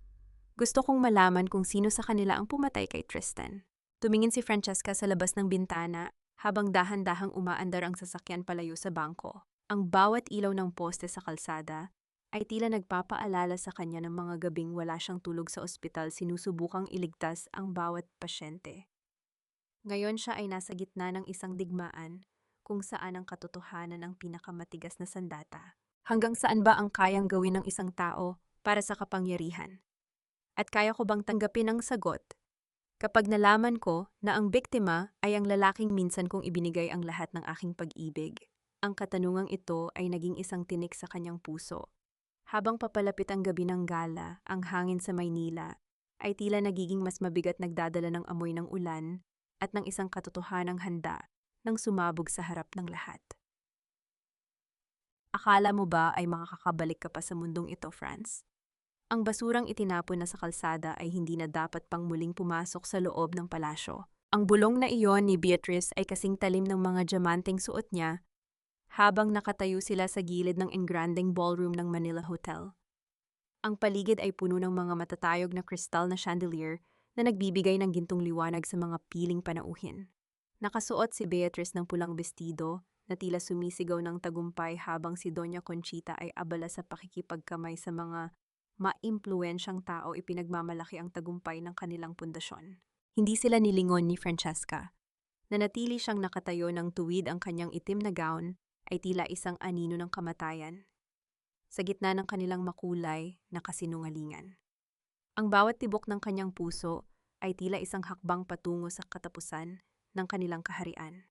Gusto kong malaman kung sino sa kanila ang pumatay kay Tristan. Tumingin si Francesca sa labas ng bintana habang dahan-dahang umaandar ang sasakyan palayo sa bangko. Ang bawat ilaw ng poste sa kalsada ay tila nagpapaalala sa kanya ng mga gabing wala siyang tulog sa ospital, sinusubukang iligtas ang bawat pasyente. Ngayon siya ay nasa gitna ng isang digmaan kung saan ang katotohanan ang pinakamatigas na sandata. Hanggang saan ba ang kayang gawin ng isang tao para sa kapangyarihan? At kaya ko bang tanggapin ang sagot kapag nalaman ko na ang biktima ay ang lalaking minsan kong ibinigay ang lahat ng aking pag-ibig? Ang katanungang ito ay naging isang tinik sa kanyang puso. Habang papalapit ang gabi ng gala, ang hangin sa Maynila ay tila nagiging mas mabigat, nagdadala ng amoy ng ulan at ng isang katotohanang handa nang sumabog sa harap ng lahat. Akala mo ba ay makakabalik ka pa sa mundong ito, Franz? Ang basurang itinapon na sa kalsada ay hindi na dapat pang muling pumasok sa loob ng palasyo. Ang bulong na iyon ni Beatrice ay kasing talim ng mga diamanteng suot niya habang nakatayo sila sa gilid ng engrandeng ballroom ng Manila Hotel. Ang paligid ay puno ng mga matatayog na kristal na chandelier na nagbibigay ng gintong liwanag sa mga piling panauhin. Nakasuot si Beatrice ng pulang bestido na tila sumisigaw ng tagumpay habang si Doña Conchita ay abala sa pakikipagkamay sa mga maimpluwensyang tao. Ipinagmamalaki ang tagumpay ng kanilang pundasyon. Hindi sila nilingon ni Francesca. Nanatili siyang nakatayo ng tuwid, ang kanyang itim na gown ay tila isang anino ng kamatayan. sa gitna ng kanilang makulay na kasinungalingan. Ang bawat tibok ng kanyang puso ay tila isang hakbang patungo sa katapusan ng kanilang kaharian.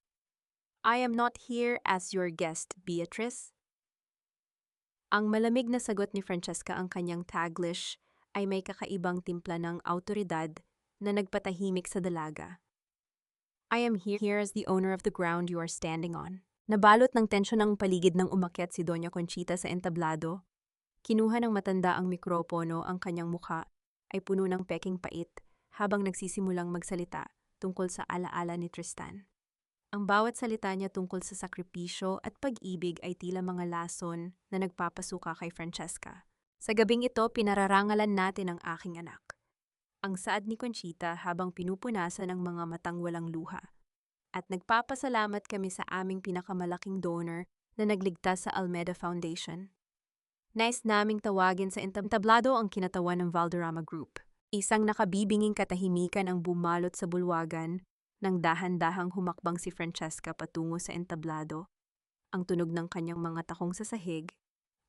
I am not here as your guest, Beatrice. Ang malamig na sagot ni Francesca ang kanyang Taglish ay may kakaibang timpla ng awtoridad na nagpatahimik sa dalaga. I am here as the owner of the ground you are standing on. Nabalot ng tensyon ng paligid nang umakyat si Doña Conchita sa entablado. Kinuha ng matanda ang mikropono, ang kanyang mukha ay puno ng peking pait habang nagsisimulang magsalita tungkol sa alaala ni Tristan. Ang bawat salita niya tungkol sa sakripisyo at pag-ibig ay tila mga lason na nagpapasuka kay Francesca. Sa gabing ito, pinararangalan natin ang aking anak. Ang saad ni Conchita habang pinupunasan ng mga matang walang luha. At nagpapasalamat kami sa aming pinakamalaking donor na nagligtas sa Almeda Foundation. Nais naming tawagin sa entablado ang kinatawan ng Valderrama Group. Isang nakabibinging katahimikan ang bumalot sa bulwagan nang dahan-dahang humakbang si Francesca patungo sa entablado. Ang tunog ng kanyang mga takong sa sahig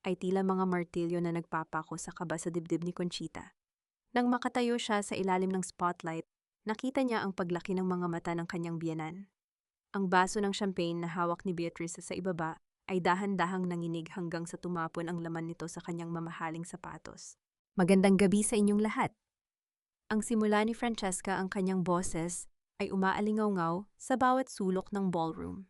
ay tila mga martilyo na nagpapako sa kaba sa dibdib ni Conchita. Nang makatayo siya sa ilalim ng spotlight, nakita niya ang paglaki ng mga mata ng kanyang biyenan. Ang baso ng champagne na hawak ni Beatrice sa ibaba ay dahan-dahang nanginig hanggang sa tumapon ang laman nito sa kanyang mamahaling sapatos. Magandang gabi sa inyong lahat. Ang simula ni Francesca, ang kanyang boses ay umaalingaw-ngaw sa bawat sulok ng ballroom.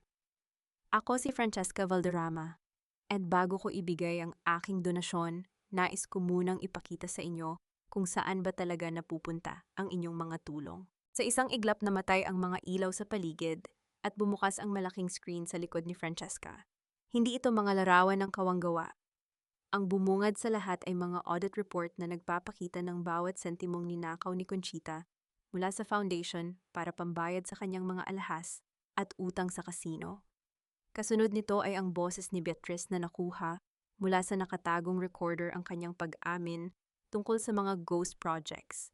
Ako si Francesca Valderrama, at bago ko ibigay ang aking donasyon, nais ko munang ipakita sa inyo kung saan ba talaga napupunta ang inyong mga tulong. Sa isang iglap namatay ang mga ilaw sa paligid at bumukas ang malaking screen sa likod ni Francesca. Hindi ito mga larawan ng kawanggawa. Ang bumungad sa lahat ay mga audit report na nagpapakita ng bawat sentimong ninakaw ni Conchita mula sa foundation para pambayad sa kanyang mga alahas at utang sa kasino. Kasunod nito ay ang boses ni Beatrice na nakuha mula sa nakatagong recorder, ang kanyang pag-amin tungkol sa mga ghost projects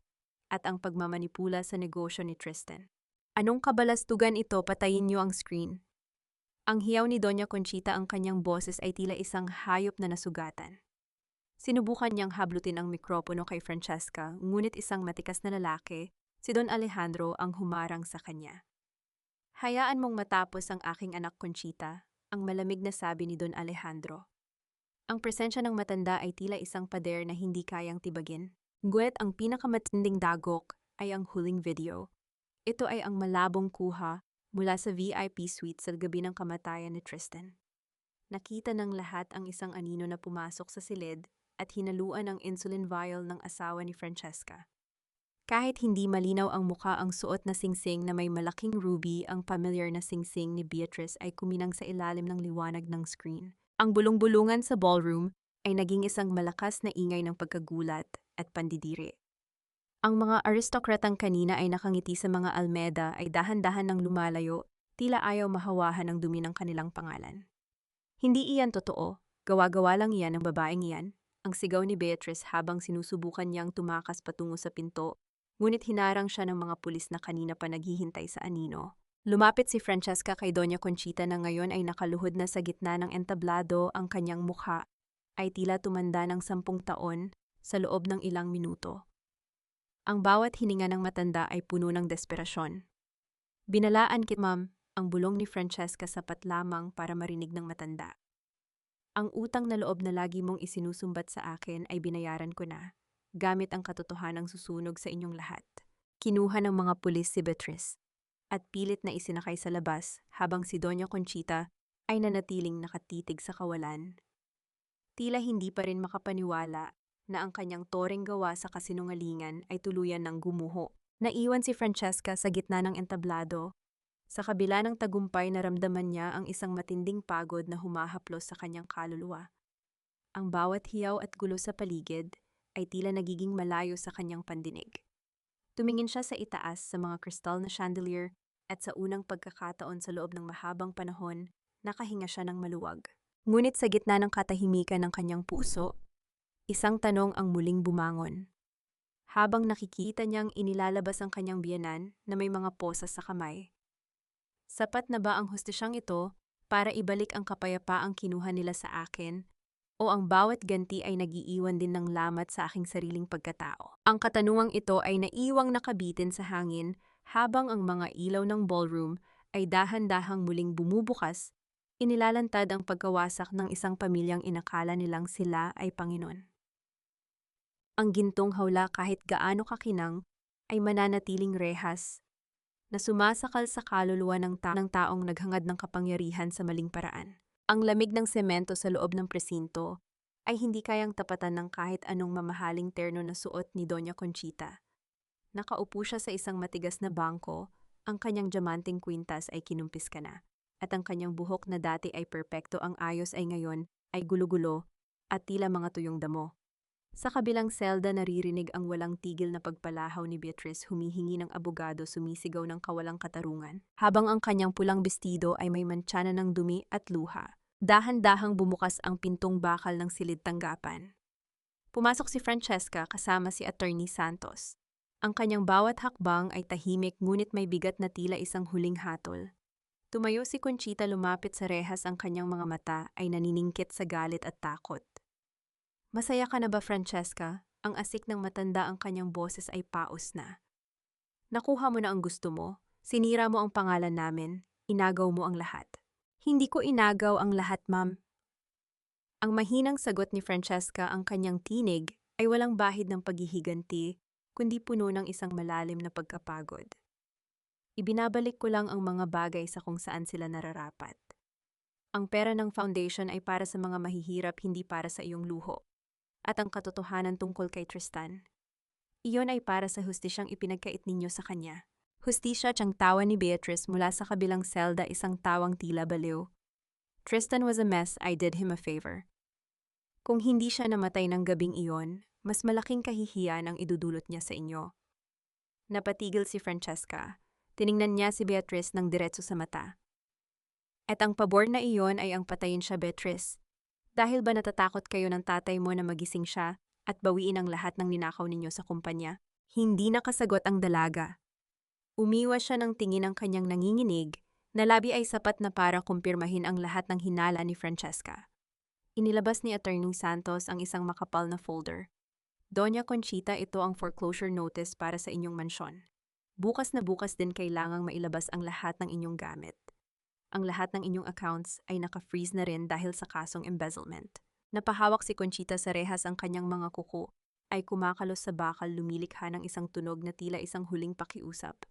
at ang pagmamanipula sa negosyo ni Tristan. Anong kabalastugan ito? Patayin niyo ang screen. Ang hiyaw ni Doña Conchita, ang kanyang boses ay tila isang hayop na nasugatan. Sinubukan niyang hablutin ang mikropono kay Francesca, ngunit isang matikas na lalaki, si Don Alejandro, ang humarang sa kanya. Hayaan mong matapos ang aking anak, Conchita, ang malamig na sabi ni Don Alejandro. Ang presensya ng matanda ay tila isang pader na hindi kayang tibagin. Ngunit ang pinakamatinding dagok ay ang huling video. Ito ay ang malabong kuha mula sa VIP suite sa gabi ng kamatayan ni Tristan. Nakita ng lahat ang isang anino na pumasok sa silid at hinaluan ang insulin vial ng asawa ni Francesca. Kahit hindi malinaw ang muka, ang suot na singsing na may malaking ruby, ang familiar na singsing ni Beatrice ay kuminang sa ilalim ng liwanag ng screen. Ang bulong-bulungan sa ballroom ay naging isang malakas na ingay ng pagkagulat at pandidiri. Ang mga aristokratang kanina ay nakangiti sa mga Almeda ay dahan-dahan nang lumalayo, tila ayaw mahawahan ng dumi ng kanilang pangalan. Hindi iyan totoo, gawa-gawa lang iyan ng babaeng iyan, ang sigaw ni Beatrice habang sinusubukan niyang tumakas patungo sa pinto. Ngunit hinarang siya ng mga pulis na kanina pa naghihintay sa anino. Lumapit si Francesca kay Doña Conchita na ngayon ay nakaluhod na sa gitna ng entablado. Ang kanyang mukha ay tila tumanda ng 10 taon sa loob ng ilang minuto. Ang bawat hininga ng matanda ay puno ng desperasyon. Binalaan kit, ma'am, ang bulong ni Francesca sapat lamang para marinig ng matanda. Ang utang na loob na lagi mong isinusumbat sa akin ay binayaran ko na, gamit ang katotohanang susunog sa inyong lahat. Kinuha ng mga pulis si Beatrice at pilit na isinakay sa labas habang si Doña Conchita ay nanatiling nakatitig sa kawalan. Tila hindi pa rin makapaniwala na ang kanyang toreng gawa sa kasinungalingan ay tuluyan ng gumuho. Naiwan si Francesca sa gitna ng entablado. Sa kabila ng tagumpay, naramdaman niya ang isang matinding pagod na humahaplos sa kanyang kaluluwa. Ang bawat hiyaw at gulo sa paligid ay tila nagiging malayo sa kanyang pandinig. Tumingin siya sa itaas sa mga kristal na chandelier at sa unang pagkakataon sa loob ng mahabang panahon, nakahinga siya ng maluwag. Ngunit sa gitna ng katahimikan ng kanyang puso, isang tanong ang muling bumangon. Habang nakikita niyang inilalabas ang kanyang biyenan na may mga posas sa kamay. Sapat na ba ang hustisyang ito para ibalik ang kapayapaang kinuha nila sa akin o ang bawat ganti ay nagiiwan din ng lamat sa aking sariling pagkatao? Ang katanungang ito ay naiwang nakabitin sa hangin habang ang mga ilaw ng ballroom ay dahan-dahang muling bumubukas, inilalantad ang pagkawasak ng isang pamilyang inakala nilang sila ay Panginoon. Ang gintong hawla kahit gaano kakinang ay mananatiling rehas na sumasakal sa kaluluwa ng taong naghangad ng kapangyarihan sa maling paraan. Ang lamig ng semento sa loob ng presinto ay hindi kayang tapatan ng kahit anong mamahaling terno na suot ni Doña Conchita. Nakaupo siya sa isang matigas na bangko, ang kanyang diamanting kwintas ay kinumpis ka na, at ang kanyang buhok na dati ay perpekto ang ayos ay ngayon ay gulo-gulo at tila mga tuyong damo. Sa kabilang selda naririnig ang walang tigil na pagpalahaw ni Beatrice humihingi ng abogado sumisigaw ng kawalang katarungan, habang ang kanyang pulang bestido ay may mantsana ng dumi at luha. Dahan-dahang bumukas ang pintong bakal ng silid tanggapan. Pumasok si Francesca kasama si Attorney Santos. Ang kanyang bawat hakbang ay tahimik ngunit may bigat na tila isang huling hatol. Tumayo si Conchita, lumapit sa rehas, ang kanyang mga mata ay naniningkit sa galit at takot. Masaya ka na ba, Francesca? Ang asik ng matanda, ang kanyang boses ay paos na. Nakuha mo na ang gusto mo, sinira mo ang pangalan namin, inagaw mo ang lahat. Hindi ko inagaw ang lahat, ma'am. Ang mahinang sagot ni Francesca, ang kanyang tinig ay walang bahid ng paghihiganti, kundi puno ng isang malalim na pagkapagod. Ibinabalik ko lang ang mga bagay sa kung saan sila nararapat. Ang pera ng foundation ay para sa mga mahihirap, hindi para sa iyong luho. At ang katotohanan tungkol kay Tristan, iyon ay para sa hustisyang ipinagkait ninyo sa kanya. Hustisya, tiyang tawa ni Beatrice mula sa kabilang selda, isang tawang tila baliw. Tristan was a mess, I did him a favor. Kung hindi siya namatay ng gabing iyon, mas malaking kahihiyan ang idudulot niya sa inyo. Napatigil si Francesca. Tiningnan niya si Beatrice ng diretso sa mata. At ang pabor na iyon ay ang patayin siya, Beatrice. Dahil ba natatakot kayo ng tatay mo na magising siya at bawiin ang lahat ng ninakaw ninyo sa kumpanya? Hindi nakasagot ang dalaga. Umiwas siya ng tingin, ang kanyang nanginginig, na labi ay sapat na para kumpirmahin ang lahat ng hinala ni Francesca. Inilabas ni Attorney Santos ang isang makapal na folder. Doña Conchita, ito ang foreclosure notice para sa inyong mansyon. Bukas na bukas din kailangang mailabas ang lahat ng inyong gamit. Ang lahat ng inyong accounts ay naka-freeze na rin dahil sa kasong embezzlement. Napahawak si Conchita sa rehas, ang kanyang mga kuko ay kumakalos sa bakal, lumilikha ng isang tunog na tila isang huling pakiusap.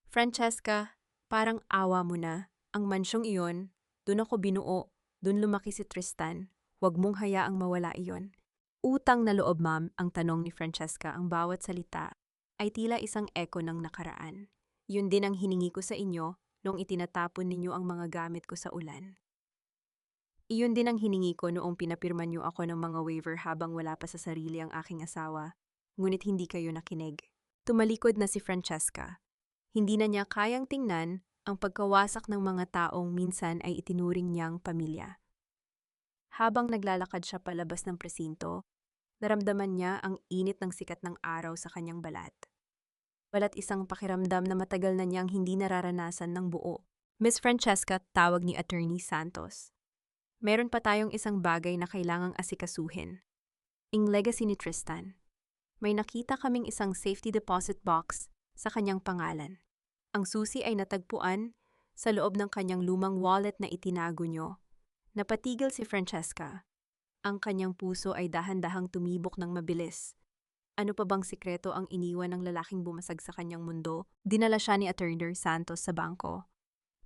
Francesca, parang awa mo na. Ang mansyong iyon, dun ako binuo, dun lumaki si Tristan. Huwag mong hayaang mawala iyon. Utang na loob, ma'am, ang tanong ni Francesca, ang bawat salita ay tila isang eko ng nakaraan. Yun din ang hiningi ko sa inyo noong itinatapon ninyo ang mga gamit ko sa ulan. Iyon din ang hiningi ko noong pinapirma niyo ako ng mga waiver habang wala pa sa sarili ang aking asawa, ngunit hindi kayo nakinig. Tumalikod na si Francesca. Hindi na niya kayang tingnan ang pagkawasak ng mga taong minsan ay itinuring niyang pamilya. Habang naglalakad siya palabas ng presinto, naramdaman niya ang init ng sikat ng araw sa kanyang balat. Balat isang pakiramdam na matagal na niyang hindi nararanasan ng buo. Miss Francesca, tawag ni Attorney Santos. Meron pa tayong isang bagay na kailangang asikasuhin. Ang legacy ni Tristan. May nakita kaming isang safety deposit box sa kanyang pangalan. Ang susi ay natagpuan sa loob ng kanyang lumang wallet na itinago niyo. Napatigil si Francesca. Ang kanyang puso ay dahan-dahang tumibok ng mabilis. Ano pa bang sikreto ang iniwan ng lalaking bumasag sa kanyang mundo? Dinala siya ni Attorney Santos sa bangko.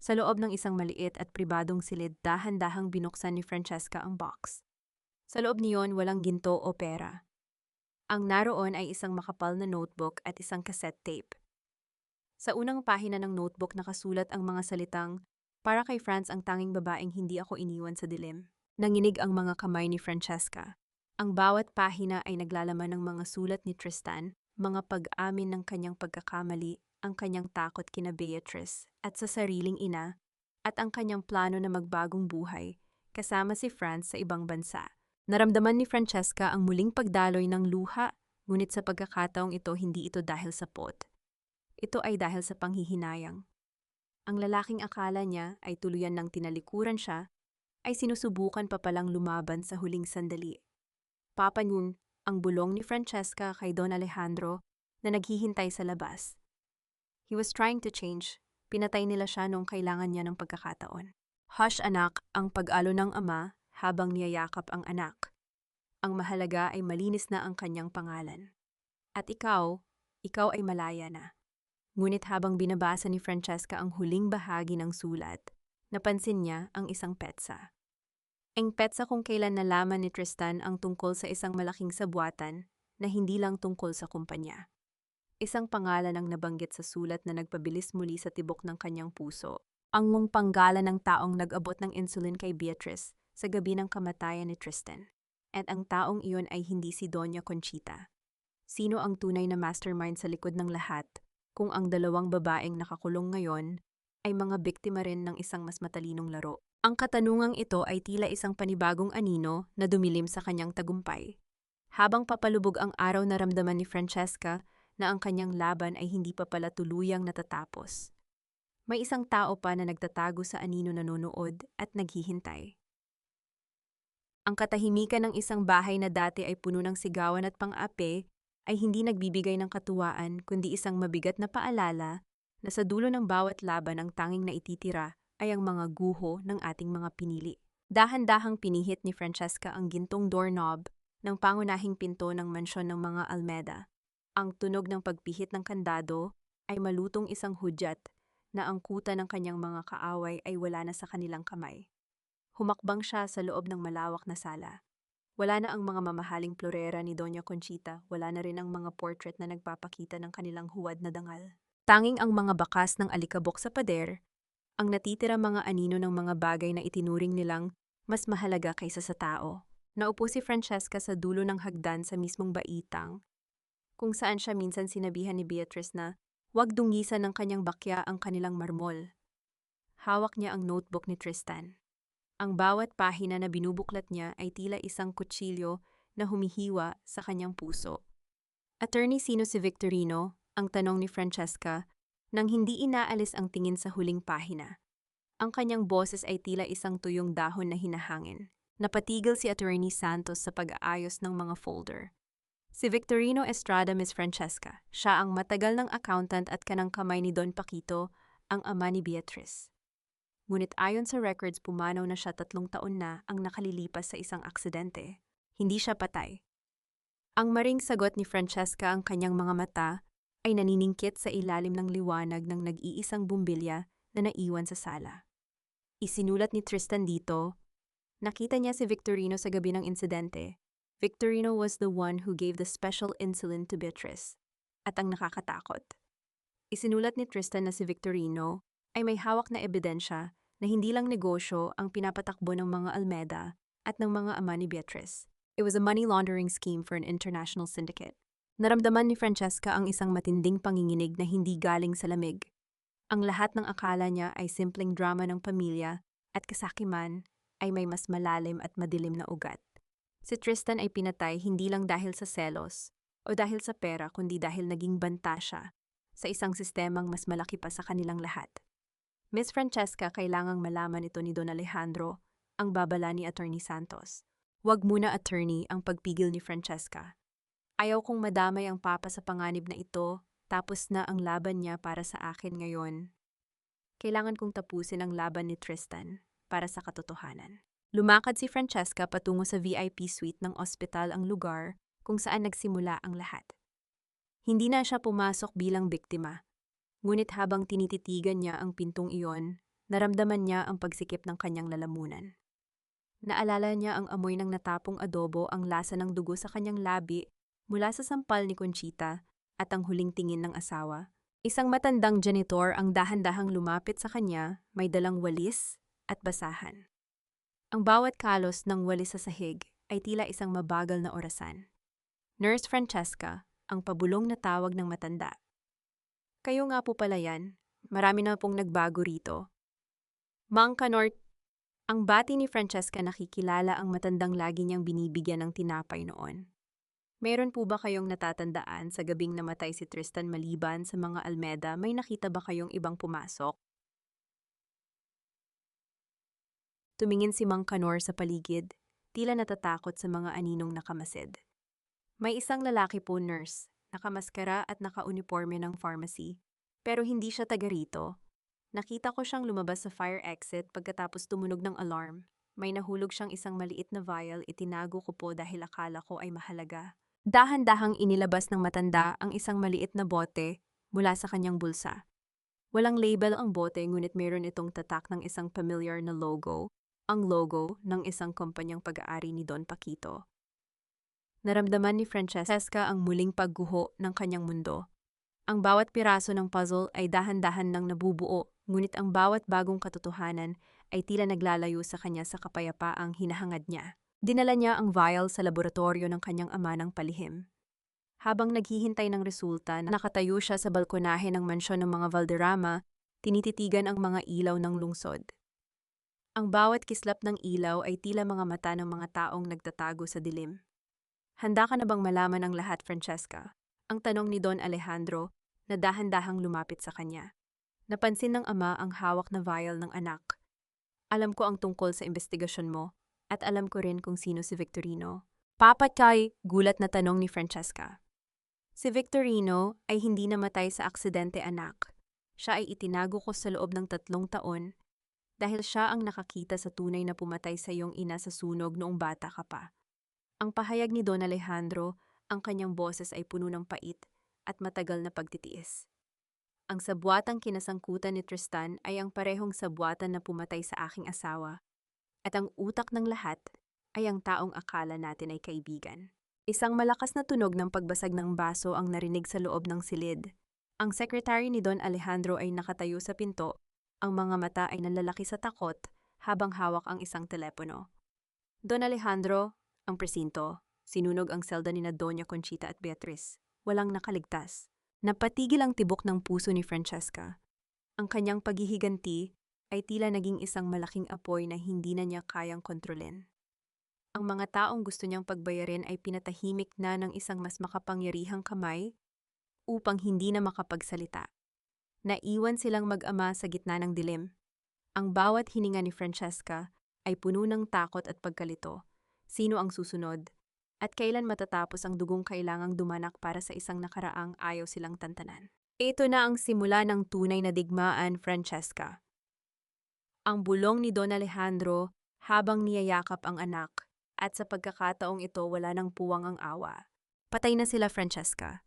Sa loob ng isang maliit at pribadong silid, dahan-dahang binuksan ni Francesca ang box. Sa loob niyon, walang ginto o pera. Ang naroon ay isang makapal na notebook at isang cassette tape. Sa unang pahina ng notebook nakasulat ang mga salitang, "Para kay Franz, ang tanging babaeng hindi ako iniwan sa dilim." Nanginig ang mga kamay ni Francesca. Ang bawat pahina ay naglalaman ng mga sulat ni Tristan, mga pag-amin ng kanyang pagkakamali, ang kanyang takot kina Beatrice at sa sariling ina, at ang kanyang plano na magbagong buhay, kasama si Franz sa ibang bansa. Naramdaman ni Francesca ang muling pagdaloy ng luha, ngunit sa pagkakataong ito, hindi ito dahil sa pot. Ito ay dahil sa panghihinayang. Ang lalaking akala niya ay tuluyan ng tinalikuran siya, ay sinusubukan pa palang lumaban sa huling sandali. Papanyon ang bulong ni Francesca kay Don Alejandro na naghihintay sa labas. He was trying to change. Pinatay nila siya nung kailangan niya ng pagkakataon. Hush anak, ang pag-alo ng ama habang niyayakap ang anak. Ang mahalaga ay malinis na ang kanyang pangalan. At ikaw ay malaya na. Ngunit habang binabasa ni Francesca ang huling bahagi ng sulat, napansin niya ang isang petsa. Ang petsa kung kailan nalaman ni Tristan ang tungkol sa isang malaking sabwatan na hindi lang tungkol sa kumpanya. Isang pangalan ang nabanggit sa sulat na nagpabilis muli sa tibok ng kanyang puso. Ang panggalan ng taong nag-abot ng insulin kay Beatrice sa gabi ng kamatayan ni Tristan. At ang taong iyon ay hindi si Doña Conchita. Sino ang tunay na mastermind sa likod ng lahat kung ang dalawang babaeng nakakulong ngayon ay mga biktima rin ng isang mas matalinong laro? Ang katanungang ito ay tila isang panibagong anino na dumilim sa kanyang tagumpay. Habang papalubog ang araw, naramdaman ni Francesca na ang kanyang laban ay hindi pa pala tuluyang natatapos. May isang tao pa na nagtatago sa anino, nanonood at naghihintay. Ang katahimikan ng isang bahay na dati ay puno ng sigawan at pang-api ay hindi nagbibigay ng katuwaan kundi isang mabigat na paalala na sa dulo ng bawat laban ang tanging naititira ay ang mga guho ng ating mga pinili. Dahan-dahang pinihit ni Francesca ang gintong doorknob ng pangunahing pinto ng mansyon ng mga Almeda. Ang tunog ng pagpihit ng kandado ay malutong isang hudyat na ang kuta ng kanyang mga kaaway ay wala na sa kanilang kamay. Humakbang siya sa loob ng malawak na sala. Wala na ang mga mamahaling florera ni Doña Conchita, wala na rin ang mga portrait na nagpapakita ng kanilang huwad na dangal. Tanging ang mga bakas ng alikabok sa pader, ang natitira mga anino ng mga bagay na itinuring nilang mas mahalaga kaysa sa tao. Naupo si Francesca sa dulo ng hagdan sa mismong baitang, kung saan siya minsan sinabihan ni Beatrice na huwag dungisan ng kanyang bakya ang kanilang marmol. Hawak niya ang notebook ni Tristan. Ang bawat pahina na binubuklat niya ay tila isang kutsilyo na humihiwa sa kanyang puso. Attorney, sino si Victorino? Ang tanong ni Francesca nang hindi inaalis ang tingin sa huling pahina. Ang kanyang boses ay tila isang tuyong dahon na hinahangin. Napatigil si Attorney Santos sa pag-aayos ng mga folder. Si Victorino Estrada, Miss Francesca. Siya ang matagal ng accountant at kanang kamay ni Don Paquito, ang ama ni Beatrice. Ngunit ayon sa records, pumanaw na siya 3 taon na ang nakalilipas sa isang aksidente. Hindi siya patay. Ang maring sagot ni Francesca, ang kanyang mga mata ay naniningkit sa ilalim ng liwanag ng nag-iisang bumbilya na naiwan sa sala. Isinulat ni Tristan dito, nakita niya si Victorino sa gabi ng insidente. Victorino was the one who gave the special insulin to Beatrice. At ang nakakatakot, isinulat ni Tristan na si Victorino ay may hawak na ebidensya na hindi lang negosyo ang pinapatakbo ng mga Almeda at ng mga ama ni Beatrice. It was a money laundering scheme for an international syndicate. Naramdaman ni Francesca ang isang matinding panginginig na hindi galing sa lamig. Ang lahat ng akala niya ay simpleng drama ng pamilya at kasakiman ay may mas malalim at madilim na ugat. Si Tristan ay pinatay hindi lang dahil sa selos o dahil sa pera, kundi dahil naging banta siya sa isang sistemang mas malaki pa sa kanilang lahat. Miss Francesca, kailangang malaman ito ni Don Alejandro, ang babala ni Attorney Santos. Wag muna, attorney, ang pagpigil ni Francesca. Ayaw kong madamay ang papa sa panganib na ito, tapos na ang laban niya para sa akin ngayon. Kailangan kong tapusin ang laban ni Tristan para sa katotohanan. Lumakad si Francesca patungo sa VIP suite ng ospital, ang lugar kung saan nagsimula ang lahat. Hindi na siya pumasok bilang biktima. Ngunit habang tinititigan niya ang pintong iyon, naramdaman niya ang pagsikip ng kanyang lalamunan. Naalala niya ang amoy ng natapong adobo, ang lasa ng dugo sa kanyang labi mula sa sampal ni Conchita at ang huling tingin ng asawa. Isang matandang janitor ang dahan-dahang lumapit sa kanya, may dalang walis at basahan. Ang bawat kalos ng walis sa sahig ay tila isang mabagal na orasan. Nurse Francesca, ang pabulong na tawag ng matanda. Kayo nga po pala yan. Marami na pong nagbago rito. Mang Canort, ang bati ni Francesca, nakikilala ang matandang lagi niyang binibigyan ng tinapay noon. Meron po ba kayong natatandaan sa gabing namatay si Tristan maliban sa mga Almeda, may nakita ba kayong ibang pumasok? Tumingin si Mang Kanor sa paligid, tila natatakot sa mga aninong nakamasid. May isang lalaki po nurse, nakamaskara at nakauniforme ng pharmacy. Pero hindi siya taga rito. Nakita ko siyang lumabas sa fire exit pagkatapos tumunog ng alarm. May nahulog siyang isang maliit na vial, itinago ko po dahil akala ko ay mahalaga. Dahan-dahang inilabas ng matanda ang isang maliit na bote mula sa kanyang bulsa. Walang label ang bote ngunit mayroon itong tatak ng isang familiar na logo, ang logo ng isang kumpanyang pag-aari ni Don Paquito. Naramdaman ni Francesca ang muling pagguho ng kanyang mundo. Ang bawat piraso ng puzzle ay dahan-dahan nang nabubuo, ngunit ang bawat bagong katotohanan ay tila naglalayo sa kanya sa kapayapaang hinahangad niya. Dinala niya ang vial sa laboratorio ng kanyang ama ng palihim. Habang naghihintay ng resulta, nakatayo siya sa balkonahe ng mansyon ng mga Valderrama, tinititigan ang mga ilaw ng lungsod. Ang bawat kislap ng ilaw ay tila mga mata ng mga taong nagtatago sa dilim. Handa ka na bang malaman ang lahat, Francesca? Ang tanong ni Don Alejandro na dahan-dahang lumapit sa kanya. Napansin ng ama ang hawak na vial ng anak. Alam ko ang tungkol sa investigasyon mo at alam ko rin kung sino si Victorino. Papatay, gulat na tanong ni Francesca. Si Victorino ay hindi namatay sa aksidente, anak. Siya ay itinago ko sa loob ng 3 taon dahil siya ang nakakita sa tunay na pumatay sa iyong ina sa sunog noong bata ka pa. Ang pahayag ni Don Alejandro, ang kanyang boses ay puno ng pait at matagal na pagtitiis. Ang sabwatang kinasangkutan ni Tristan ay ang parehong sabwatan na pumatay sa aking asawa. At ang utak ng lahat ay ang taong akala natin ay kaibigan. Isang malakas na tunog ng pagbasag ng baso ang narinig sa loob ng silid. Ang sekretary ni Don Alejandro ay nakatayo sa pinto, ang mga mata ay nalalaki sa takot habang hawak ang isang telepono. Don Alejandro, ang presinto, sinunog ang selda ni Doña Conchita at Beatriz. Walang nakaligtas. Napatigil ang tibok ng puso ni Francesca. Ang kanyang paghihiganti ay tila naging isang malaking apoy na hindi na niya kayang kontrolin. Ang mga taong gusto niyang pagbayarin ay pinatahimik na ng isang mas makapangyarihang kamay upang hindi na makapagsalita. Naiwan silang mag-ama sa gitna ng dilim. Ang bawat hininga ni Francesca ay puno ng takot at pagkalito. Sino ang susunod? At kailan matatapos ang dugong kailangang dumanak para sa isang nakaraang ayaw silang tantanan? Ito na ang simula ng tunay na digmaan, Francesca. Ang bulong ni Don Alejandro habang niyayakap ang anak, at sa pagkakataong ito wala nang puwang ang awa. Patay na sila, Francesca.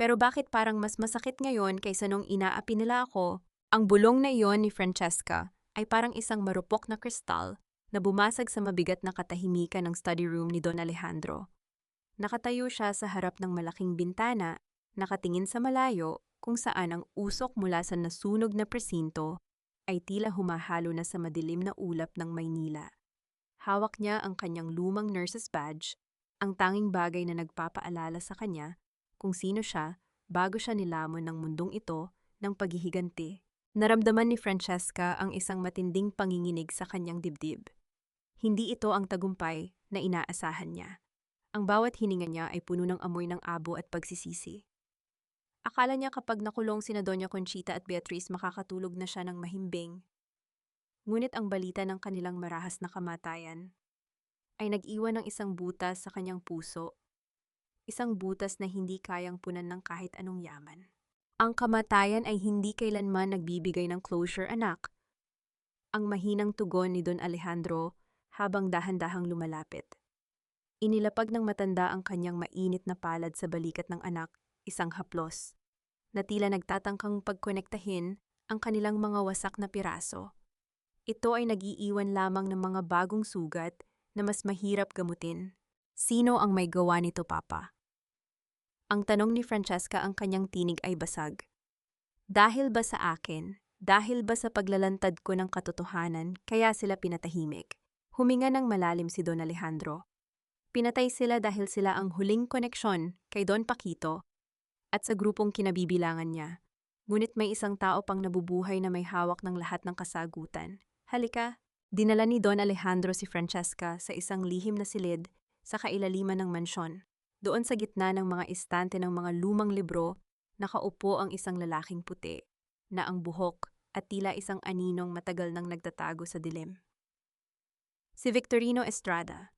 Pero bakit parang mas masakit ngayon kaysa nung inaapi nila ako? Ang bulong na iyon ni Francesca ay parang isang marupok na kristal na bumasag sa mabigat na katahimikan ng study room ni Don Alejandro. Nakatayo siya sa harap ng malaking bintana, nakatingin sa malayo kung saan ang usok mula sa nasunog na presinto ay tila humahalo na sa madilim na ulap ng Maynila. Hawak niya ang kanyang lumang nurse's badge, ang tanging bagay na nagpapaalala sa kanya kung sino siya bago siya nilamon ng mundong ito ng paghihiganti. Naramdaman ni Francesca ang isang matinding panginginig sa kanyang dibdib. Hindi ito ang tagumpay na inaasahan niya. Ang bawat hininga niya ay puno ng amoy ng abo at pagsisisi. Akala niya kapag nakulong sina Doña Conchita at Beatriz makakatulog na siya ng mahimbing. Ngunit ang balita ng kanilang marahas na kamatayan ay nag-iwan ng isang butas sa kanyang puso, isang butas na hindi kayang punan ng kahit anong yaman. Ang kamatayan ay hindi kailanman nagbibigay ng closure, anak. Ang mahinang tugon ni Don Alejandro habang dahan-dahang lumalapit. Inilapag ng matanda ang kanyang mainit na palad sa balikat ng anak, isang haplos, na tila nagtatangkang pagkonektahin ang kanilang mga wasak na piraso. Ito ay nag-iiwan lamang ng mga bagong sugat na mas mahirap gamutin. Sino ang may gawa nito, Papa? Ang tanong ni Francesca, ang kanyang tinig ay basag. Dahil ba sa akin? Dahil ba sa paglalantad ko ng katotohanan kaya sila pinatahimik? Huminga ng malalim si Don Alejandro. Pinatay sila dahil sila ang huling koneksyon kay Don Paquito at sa grupong kinabibilangan niya. Ngunit may isang tao pang nabubuhay na may hawak ng lahat ng kasagutan. Halika, dinala ni Don Alejandro si Francesca sa isang lihim na silid sa kailaliman ng mansyon. Doon sa gitna ng mga istante ng mga lumang libro, nakaupo ang isang lalaking puti na ang buhok at tila isang aninong matagal nang nagtatago sa dilim. Si Victorino Estrada.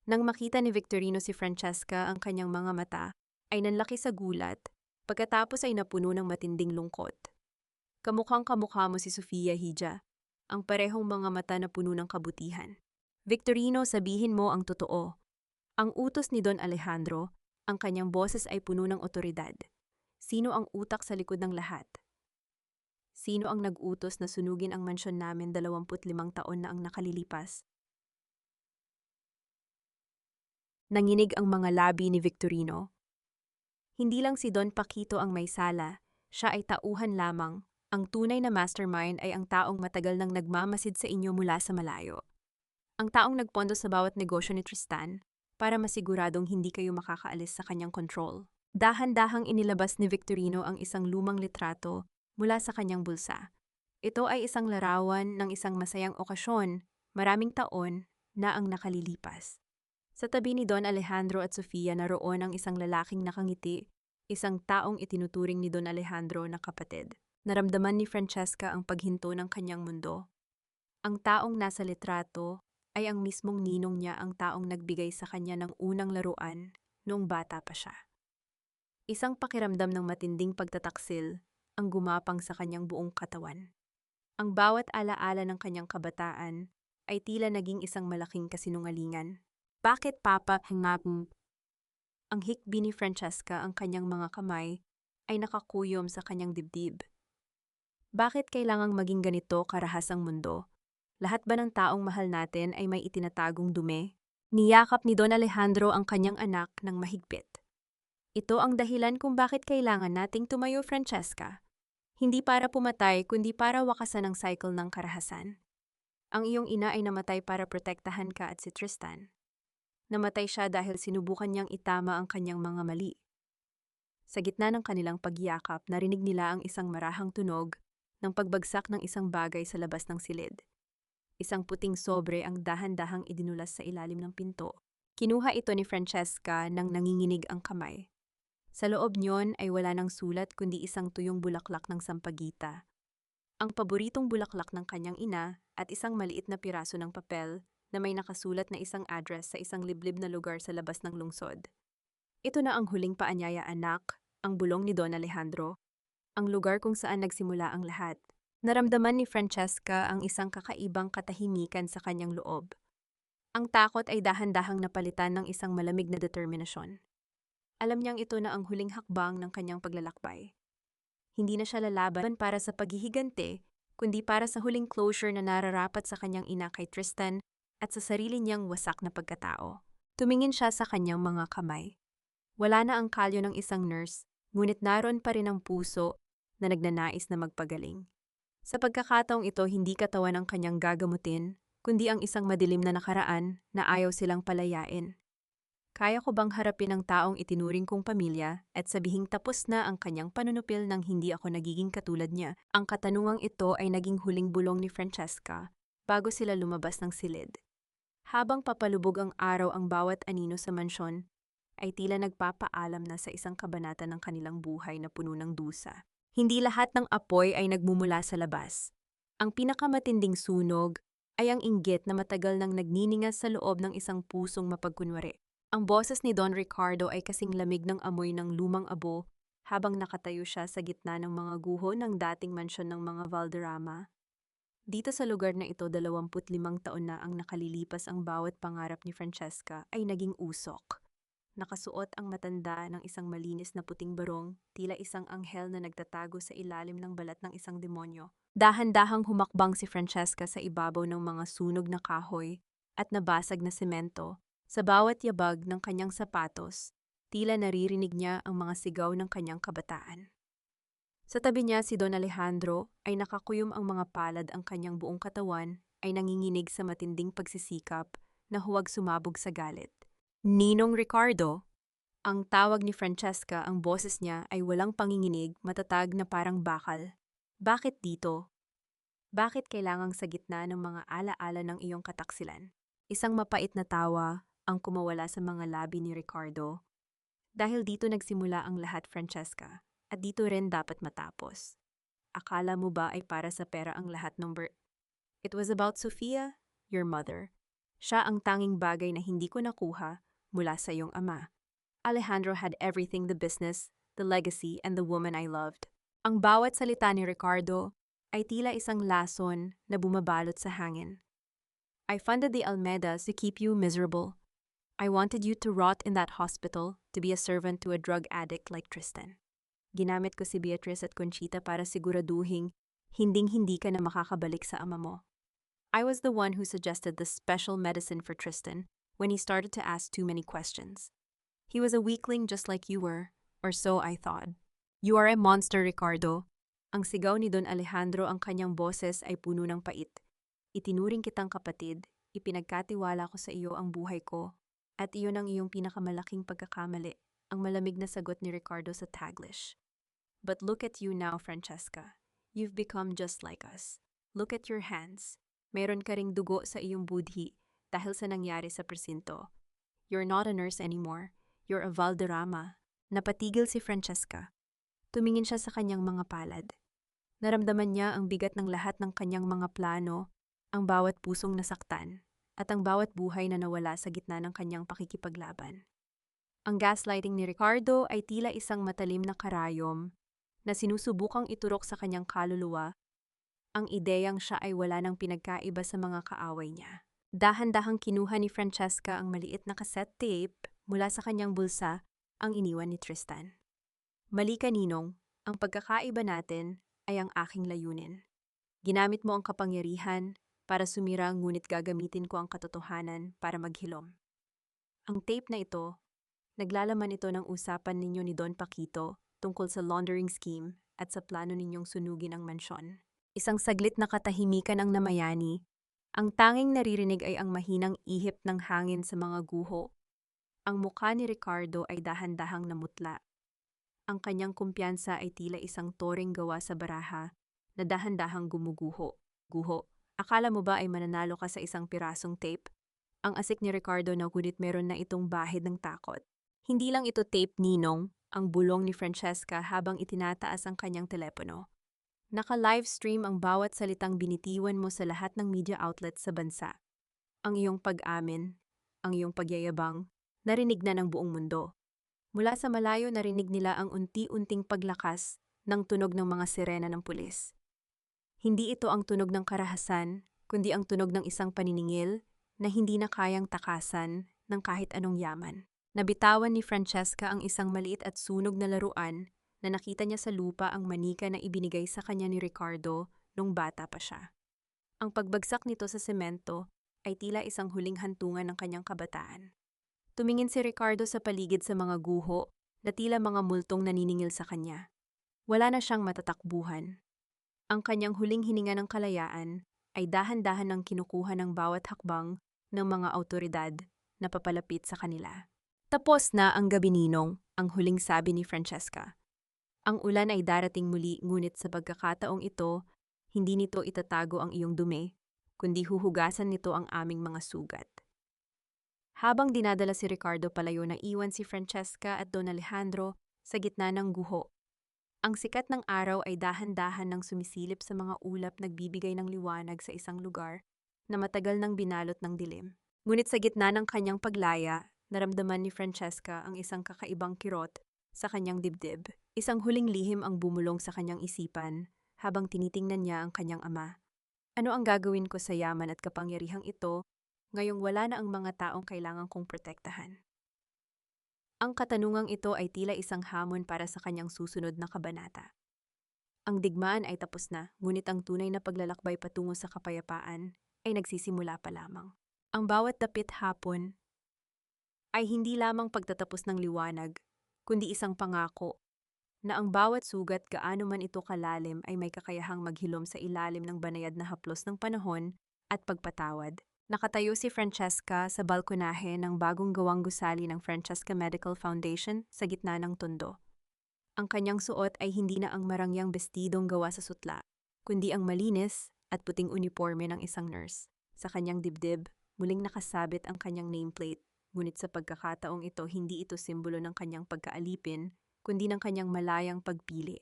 Nang makita ni Victorino si Francesca ang kanyang mga mata, ay nanlaki sa gulat, pagkatapos ay napuno ng matinding lungkot. Kamukhang kamukha mo si Sofia Hija, ang parehong mga mata na puno ng kabutihan. Victorino, sabihin mo ang totoo. Ang utos ni Don Alejandro, ang kanyang boses ay puno ng otoridad. Sino ang utak sa likod ng lahat? Sino ang nag-utos na sunugin ang mansyon namin 25 taon na ang nakalilipas? Nanginig ang mga labi ni Victorino. Hindi lang si Don Paquito ang may sala, siya ay tauhan lamang. Ang tunay na mastermind ay ang taong matagal nang nagmamasid sa inyo mula sa malayo. Ang taong nagpondo sa bawat negosyo ni Tristan para masiguradong hindi kayo makakaalis sa kanyang control. Dahan-dahang inilabas ni Victorino ang isang lumang litrato mula sa kanyang bulsa. Ito ay isang larawan ng isang masayang okasyon, maraming taon na ang nakalilipas. Sa tabi ni Don Alejandro at Sofia naroon ang isang lalaking nakangiti, isang taong itinuturing ni Don Alejandro na kapatid. Naramdaman ni Francesca ang paghinto ng kanyang mundo. Ang taong nasa litrato ay ang mismong ninong niya, ang taong nagbigay sa kanya ng unang laruan noong bata pa siya. Isang pakiramdam ng matinding pagtataksil ang gumapang sa kanyang buong katawan. Ang bawat alaala ng kanyang kabataan ay tila naging isang malaking kasinungalingan. Bakit, Papa? Hangapin. Ang hikbi ni Francesca, ang kanyang mga kamay, ay nakakuyom sa kanyang dibdib. Bakit kailangang maging ganito karahas ang mundo? Lahat ba ng taong mahal natin ay may itinatagong dumi? Niyakap ni Don Alejandro ang kanyang anak ng mahigpit. Ito ang dahilan kung bakit kailangan nating tumayo, Francesca. Hindi para pumatay, kundi para wakasan ang cycle ng karahasan. Ang iyong ina ay namatay para protektahan ka at si Tristan. Namatay siya dahil sinubukan niyang itama ang kanyang mga mali. Sa gitna ng kanilang pagyakap, narinig nila ang isang marahang tunog ng pagbagsak ng isang bagay sa labas ng silid. Isang puting sobre ang dahan-dahang idinulas sa ilalim ng pinto. Kinuha ito ni Francesca nang nanginginig ang kamay. Sa loob niyon ay wala ng sulat kundi isang tuyong bulaklak ng sampagita. Ang paboritong bulaklak ng kanyang ina at isang maliit na piraso ng papel na may nakasulat na isang address sa isang liblib na lugar sa labas ng lungsod. Ito na ang huling paanyaya, anak, ang bulong ni Don Alejandro. Ang lugar kung saan nagsimula ang lahat. Naramdaman ni Francesca ang isang kakaibang katahimikan sa kanyang loob. Ang takot ay dahan-dahang napalitan ng isang malamig na determinasyon. Alam niyang ito na ang huling hakbang ng kanyang paglalakbay. Hindi na siya lalaban para sa paghihigante, kundi para sa huling closure na nararapat sa kanyang ina kay Tristan at sa sarili niyang wasak na pagkatao. Tumingin siya sa kanyang mga kamay. Wala na ang kalyo ng isang nurse, ngunit naroon pa rin ang puso na nagnanais na magpagaling. Sa pagkakataong ito, hindi katawan ang kanyang gagamutin, kundi ang isang madilim na nakaraan na ayaw silang palayain. Kaya ko bang harapin ang taong itinuring kong pamilya at sabihing tapos na ang kanyang panunupil nang hindi ako nagiging katulad niya? Ang katanungang ito ay naging huling bulong ni Francesca bago sila lumabas ng silid. Habang papalubog ang araw, ang bawat anino sa mansyon ay tila nagpapaalam na sa isang kabanata ng kanilang buhay na puno ng dusa. Hindi lahat ng apoy ay nagmumula sa labas. Ang pinakamatinding sunog ay ang inggit na matagal nang nagniningas sa loob ng isang pusong mapagkunwari. Ang boses ni Don Ricardo ay kasing lamig ng amoy ng lumang abo habang nakatayo siya sa gitna ng mga guho ng dating mansyon ng mga Valderrama. Dito sa lugar na ito, 25 taon na ang nakalilipas, ang bawat pangarap ni Francesca ay naging usok. Nakasuot ang matanda ng isang malinis na puting barong, tila isang anghel na nagtatago sa ilalim ng balat ng isang demonyo. Dahan-dahang humakbang si Francesca sa ibabaw ng mga sunog na kahoy at nabasag na semento. Sa bawat yabag ng kanyang sapatos, tila naririnig niya ang mga sigaw ng kanyang kabataan. Sa tabi niya, si Don Alejandro ay nakakuyom, ang mga palad, ang kanyang buong katawan ay nanginginig sa matinding pagsisikap na huwag sumabog sa galit. Ninong Ricardo, ang tawag ni Francesca, ang boses niya ay walang panginginig, matatag na parang bakal. Bakit dito? Bakit kailangang sa gitna ng mga alaala ng iyong kataksilan? Isang mapait na tawa ang kumawala sa mga labi ni Ricardo. Dahil dito nagsimula ang lahat, Francesca, at dito rin dapat matapos. Akala mo ba ay para sa pera ang lahat ng It was about Sofia, your mother. Siya ang tanging bagay na hindi ko nakuha mula sa iyong ama. Alejandro had everything: the business, the legacy, and the woman I loved. Ang bawat salita ni Ricardo ay tila isang lason na bumabalot sa hangin. I funded the Almedas to keep you miserable. I wanted you to rot in that hospital, to be a servant to a drug addict like Tristan. Ginamit ko si Beatrice at Conchita para siguraduhing hinding-hindi ka na makakabalik sa ama mo. I was the one who suggested the special medicine for Tristan when he started to ask too many questions. He was a weakling just like you were, or so I thought. You are a monster, Ricardo. Ang sigaw ni Don Alejandro, ang kanyang boses ay puno ng pait. Itinuring kitang kapatid, ipinagkatiwala ko sa iyo ang buhay ko, at iyon ang iyong pinakamalaking pagkakamali, ang malamig na sagot ni Ricardo sa Taglish. But look at you now, Francesca. You've become just like us. Look at your hands. Meron ka ring dugo sa iyong budhi dahil sa nangyari sa presinto. You're not a nurse anymore. You're a Valderrama. Napatigil si Francesca. Tumingin siya sa kanyang mga palad. Naramdaman niya ang bigat ng lahat ng kanyang mga plano, ang bawat pusong nasaktan, at ang bawat buhay na nawala sa gitna ng kanyang pakikipaglaban. Ang gaslighting ni Ricardo ay tila isang matalim na karayom na sinusubukang iturok sa kanyang kaluluwa ang ideyang siya ay wala ng pinagkaiba sa mga kaaway niya. Dahan-dahang kinuha ni Francesca ang maliit na cassette tape mula sa kanyang bulsa, ang iniwan ni Tristan. Mali ka, Ninong. Ang pagkakaiba natin ay ang aking layunin. Ginamit mo ang kapangyarihan para sumira, ngunit gagamitin ko ang katotohanan para maghilom. Ang tape na ito, naglalaman ito ng usapan ninyo ni Don Paquito tungkol sa laundering scheme at sa plano ninyong sunugin ang mansyon. Isang saglit na katahimikan ang namayani. Ang tanging naririnig ay ang mahinang ihip ng hangin sa mga guho. Ang mukha ni Ricardo ay dahan-dahang namutla. Ang kanyang kumpiyansa ay tila isang toring gawa sa baraha na dahan-dahang gumuguho. Guho, akala mo ba ay mananalo ka sa isang pirasong tape? Ang asik ni Ricardo na ngunit meron na itong bahid ng takot. Hindi lang ito tape, Ninong, ang bulong ni Francesca habang itinataas ang kanyang telepono. Naka-livestream ang bawat salitang binitiwan mo sa lahat ng media outlets sa bansa. Ang iyong pag-amin, ang iyong pagyayabang, narinig na ng buong mundo. Mula sa malayo narinig nila ang unti-unting paglakas ng tunog ng mga sirena ng pulis. Hindi ito ang tunog ng karahasan, kundi ang tunog ng isang paniningil na hindi na kayang takasan ng kahit anong yaman. Nabitawan ni Francesca ang isang maliit at sunog na laruan na nakita niya sa lupa, ang manika na ibinigay sa kanya ni Ricardo nung bata pa siya. Ang pagbagsak nito sa semento ay tila isang huling hantungan ng kanyang kabataan. Tumingin si Ricardo sa paligid sa mga guho na tila mga multong naniningil sa kanya. Wala na siyang matatakbuhan. Ang kanyang huling hininga ng kalayaan ay dahan-dahan ng kinukuha ng bawat hakbang ng mga awtoridad na papalapit sa kanila. Tapos na ang gabi, Ninong, ang huling sabi ni Francesca. Ang ulan ay darating muli, ngunit sa pagkakataong ito, hindi nito itatago ang iyong dumi, kundi huhugasan nito ang aming mga sugat. Habang dinadala si Ricardo palayo, na iwan si Francesca at Don Alejandro sa gitna ng guho. Ang sikat ng araw ay dahan-dahan nang sumisilip sa mga ulap, nagbibigay ng liwanag sa isang lugar na matagal nang binalot ng dilim. Ngunit sa gitna ng kanyang paglaya, naramdaman ni Francesca ang isang kakaibang kirot sa kanyang dibdib. Isang huling lihim ang bumulong sa kanyang isipan habang tinitingnan niya ang kanyang ama. Ano ang gagawin ko sa yaman at kapangyarihang ito ngayong wala na ang mga taong kailangan kong protektahan? Ang katanungang ito ay tila isang hamon para sa kanyang susunod na kabanata. Ang digmaan ay tapos na, ngunit ang tunay na paglalakbay patungo sa kapayapaan ay nagsisimula pa lamang. Ang bawat dapit hapon ay hindi lamang pagtatapos ng liwanag, kundi isang pangako na ang bawat sugat, gaano man ito kalalim, ay may kakayahang maghilom sa ilalim ng banayad na haplos ng panahon at pagpatawad. Nakatayo si Francesca sa balkonahe ng bagong gawang gusali ng Francesca Medical Foundation sa gitna ng tondo. Ang kanyang suot ay hindi na ang marangyang bestidong gawa sa sutla, kundi ang malinis at puting uniforme ng isang nurse. Sa kanyang dibdib, muling nakasabit ang kanyang nameplate, ngunit sa pagkakataong ito, hindi ito simbolo ng kanyang pagkaalipin, kundi ng kanyang malayang pagpili.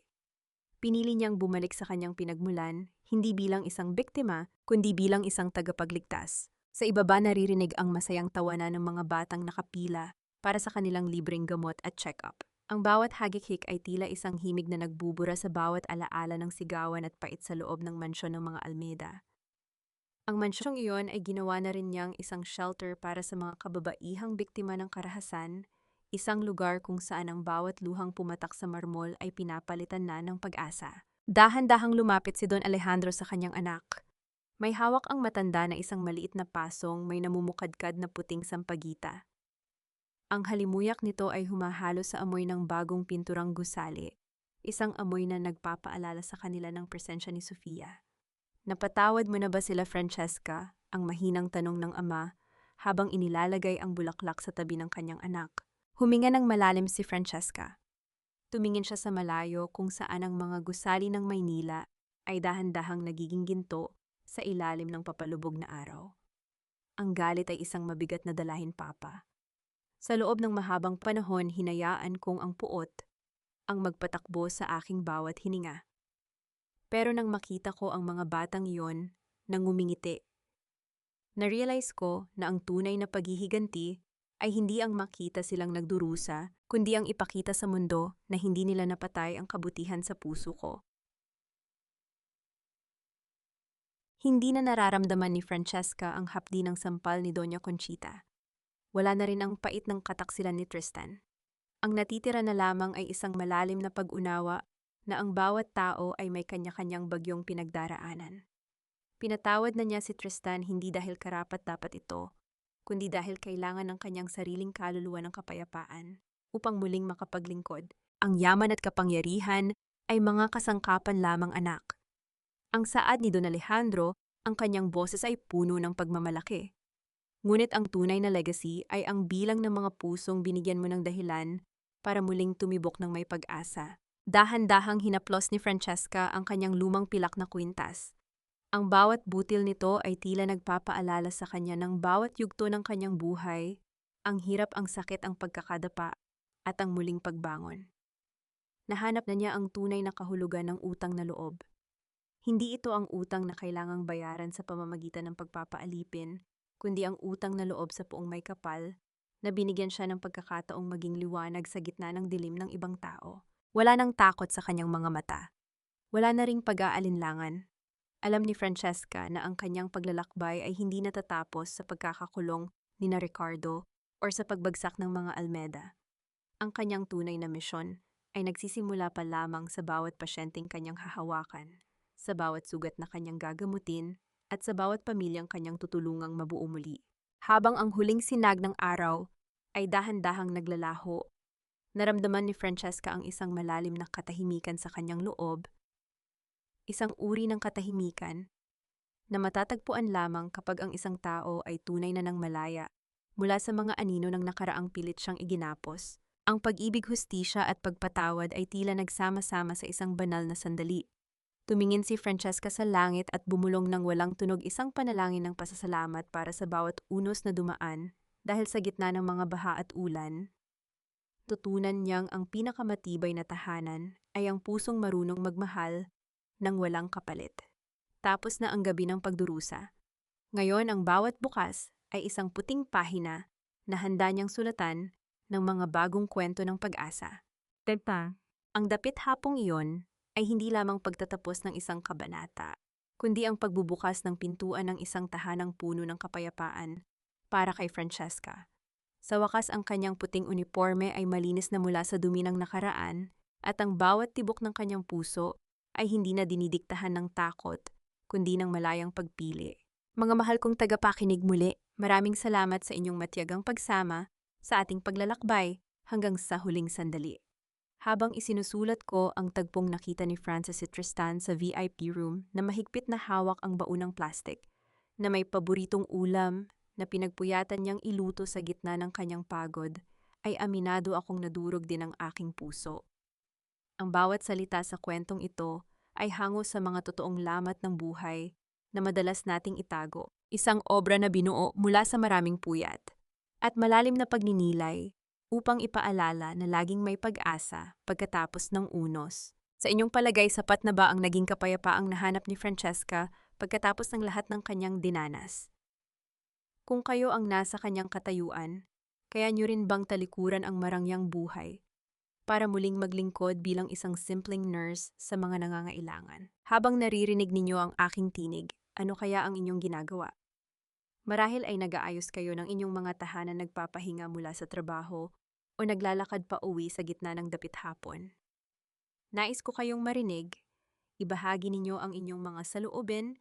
Pinili niyang bumalik sa kanyang pinagmulan, hindi bilang isang biktima, kundi bilang isang tagapagligtas. Sa ibaba naririnig ang masayang tawanan ng mga batang nakapila para sa kanilang libreng gamot at check-up. Ang bawat hagik-hik ay tila isang himig na nagbubura sa bawat alaala ng sigawan at pait sa loob ng mansyon ng mga Almeida. Ang mansyong iyon ay ginawa na rin niyang isang shelter para sa mga kababaihang biktima ng karahasan, isang lugar kung saan ang bawat luhang pumatak sa marmol ay pinapalitan na ng pag-asa. Dahan-dahang lumapit si Don Alejandro sa kanyang anak. May hawak ang matanda na isang maliit na pasong may namumukadkad na puting sampagita. Ang halimuyak nito ay humahalo sa amoy ng bagong pinturang gusali, isang amoy na nagpapaalala sa kanila ng presensya ni Sofia. Napatawad mo na ba sila, Francesca? Ang mahinang tanong ng ama habang inilalagay ang bulaklak sa tabi ng kanyang anak. Huminga ng malalim si Francesca. Tumingin siya sa malayo kung saan ang mga gusali ng Maynila ay dahan-dahang nagiging ginto sa ilalim ng papalubog na araw. Ang galit ay isang mabigat na dalahin, Papa. Sa loob ng mahabang panahon, hinayaan kong ang puot ang magpatakbo sa aking bawat hininga. Pero nang makita ko ang mga batang iyon, nangumingiti. Na-realize ko na ang tunay na paghihiganti ay hindi ang makita silang nagdurusa, kundi ang ipakita sa mundo na hindi nila napatay ang kabutihan sa puso ko. Hindi na nararamdaman ni Francesca ang hapdi ng sampal ni Doña Conchita. Wala na rin ang pait ng kataksilan ni Tristan. Ang natitira na lamang ay isang malalim na pag-unawa na ang bawat tao ay may kanya-kanyang bagyong pinagdaraanan. Pinatawad na niya si Tristan hindi dahil karapat-dapat ito, kundi dahil kailangan ng kanyang sariling kaluluwa ng kapayapaan upang muling makapaglingkod. Ang yaman at kapangyarihan ay mga kasangkapan lamang, anak. Ang saad ni Don Alejandro, ang kanyang boses ay puno ng pagmamalaki. Ngunit ang tunay na legacy ay ang bilang ng mga pusong binigyan mo ng dahilan para muling tumibok ng may pag-asa. Dahan-dahang hinaplos ni Francesca ang kanyang lumang pilak na kwintas. Ang bawat butil nito ay tila nagpapaalala sa kanya ng bawat yugto ng kanyang buhay, ang hirap, ang sakit, ang pagkakadapa, at ang muling pagbangon. Nahanap na niya ang tunay na kahulugan ng utang na loob. Hindi ito ang utang na kailangang bayaran sa pamamagitan ng pagpapaalipin, kundi ang utang na loob sa puong may kapal, na binigyan siya ng pagkakataong maging liwanag sa gitna ng dilim ng ibang tao. Wala nang takot sa kanyang mga mata. Wala na ring pag-aalinlangan. Alam ni Francesca na ang kanyang paglalakbay ay hindi natatapos sa pagkakakulong ni na Ricardo or sa pagbagsak ng mga Almeida. Ang kanyang tunay na misyon ay nagsisimula pa lamang sa bawat pasyenteng kanyang hahawakan, sa bawat sugat na kanyang gagamutin, at sa bawat pamilyang kanyang tutulungang mabuo muli. Habang ang huling sinag ng araw ay dahan-dahang naglalaho, naramdaman ni Francesca ang isang malalim na katahimikan sa kanyang loob, isang uri ng katahimikan na matatagpuan lamang kapag ang isang tao ay tunay na nang malaya mula sa mga anino ng nakaraang pilit siyang iginapos. Ang pag-ibig, hustisya at pagpatawad ay tila nagsama-sama sa isang banal na sandali. Tumingin si Francesca sa langit at bumulong ng walang tunog isang panalangin ng pasasalamat para sa bawat unos na dumaan dahil sa gitna ng mga baha at ulan. Tutunan niyang ang pinakamatibay na tahanan ay ang pusong marunong magmahal ng walang kapalit. Tapos na ang gabi ng pagdurusa. Ngayon ang bawat bukas ay isang puting pahina na handa niyang sulatan ng mga bagong kwento ng pag-asa. Teka, Ang dapit hapong iyon ay hindi lamang pagtatapos ng isang kabanata, kundi ang pagbubukas ng pintuan ng isang tahanang puno ng kapayapaan para kay Francesca. Sa wakas, ang kanyang puting uniforme ay malinis na mula sa dumi ng nakaraan at ang bawat tibok ng kanyang puso ay hindi na dinidiktahan ng takot, kundi ng malayang pagpili. Mga mahal kong tagapakinig, muli, maraming salamat sa inyong matiyagang pagsama sa ating paglalakbay hanggang sa huling sandali. Habang isinusulat ko ang tagpong nakita ni Francis at Tristan sa VIP room na mahigpit na hawak ang baon ng plastic, na may paboritong ulam na pinagpuyatan niyang iluto sa gitna ng kanyang pagod, ay aminado akong nadurog din ang aking puso. Ang bawat salita sa kwentong ito ay hango sa mga totoong lamat ng buhay na madalas nating itago, isang obra na binuo mula sa maraming puyat at malalim na pagninilay upang ipaalala na laging may pag-asa pagkatapos ng unos. Sa inyong palagay, sapat na ba ang naging kapayapaang nahanap ni Francesca pagkatapos ng lahat ng kanyang dinanas? Kung kayo ang nasa kanyang katayuan, kaya nyo rin bang talikuran ang marangyang buhay para muling maglingkod bilang isang simpleng nurse sa mga nangangailangan? Habang naririnig ninyo ang aking tinig, ano kaya ang inyong ginagawa? Marahil ay nag-aayos kayo ng inyong mga tahanan, nagpapahinga mula sa trabaho o naglalakad pa uwi sa gitna ng dapit hapon. Nais ko kayong marinig, ibahagi ninyo ang inyong mga saloobin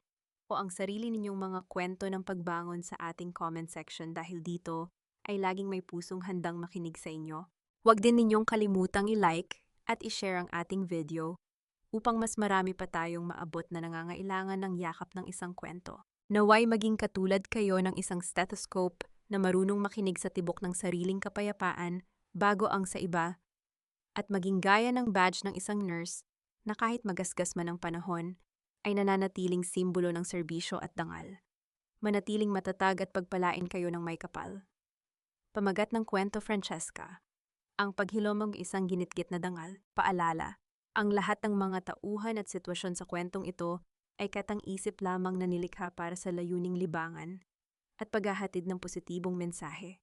o ang sarili ninyong mga kwento ng pagbangon sa ating comment section dahil dito ay laging may pusong handang makinig sa inyo. Huwag din ninyong kalimutang i-like at i-share ang ating video upang mas marami pa tayong maabot na nangangailangan ng yakap ng isang kwento. Naway maging katulad kayo ng isang stethoscope na marunong makinig sa tibok ng sariling kapayapaan bago ang sa iba, at maging gaya ng badge ng isang nurse na kahit magasgas man ang panahon, ay nananatiling simbolo ng serbisyo at dangal. Manatiling matatag at pagpalain kayo ng may kapal. Pamagat ng kwento, Francesca. Ang paghilom ng isang ginitgit na dangal. Paalala, ang lahat ng mga tauhan at sitwasyon sa kwentong ito ay katang-isip lamang na nilikha para sa layuning libangan at paghahatid ng positibong mensahe.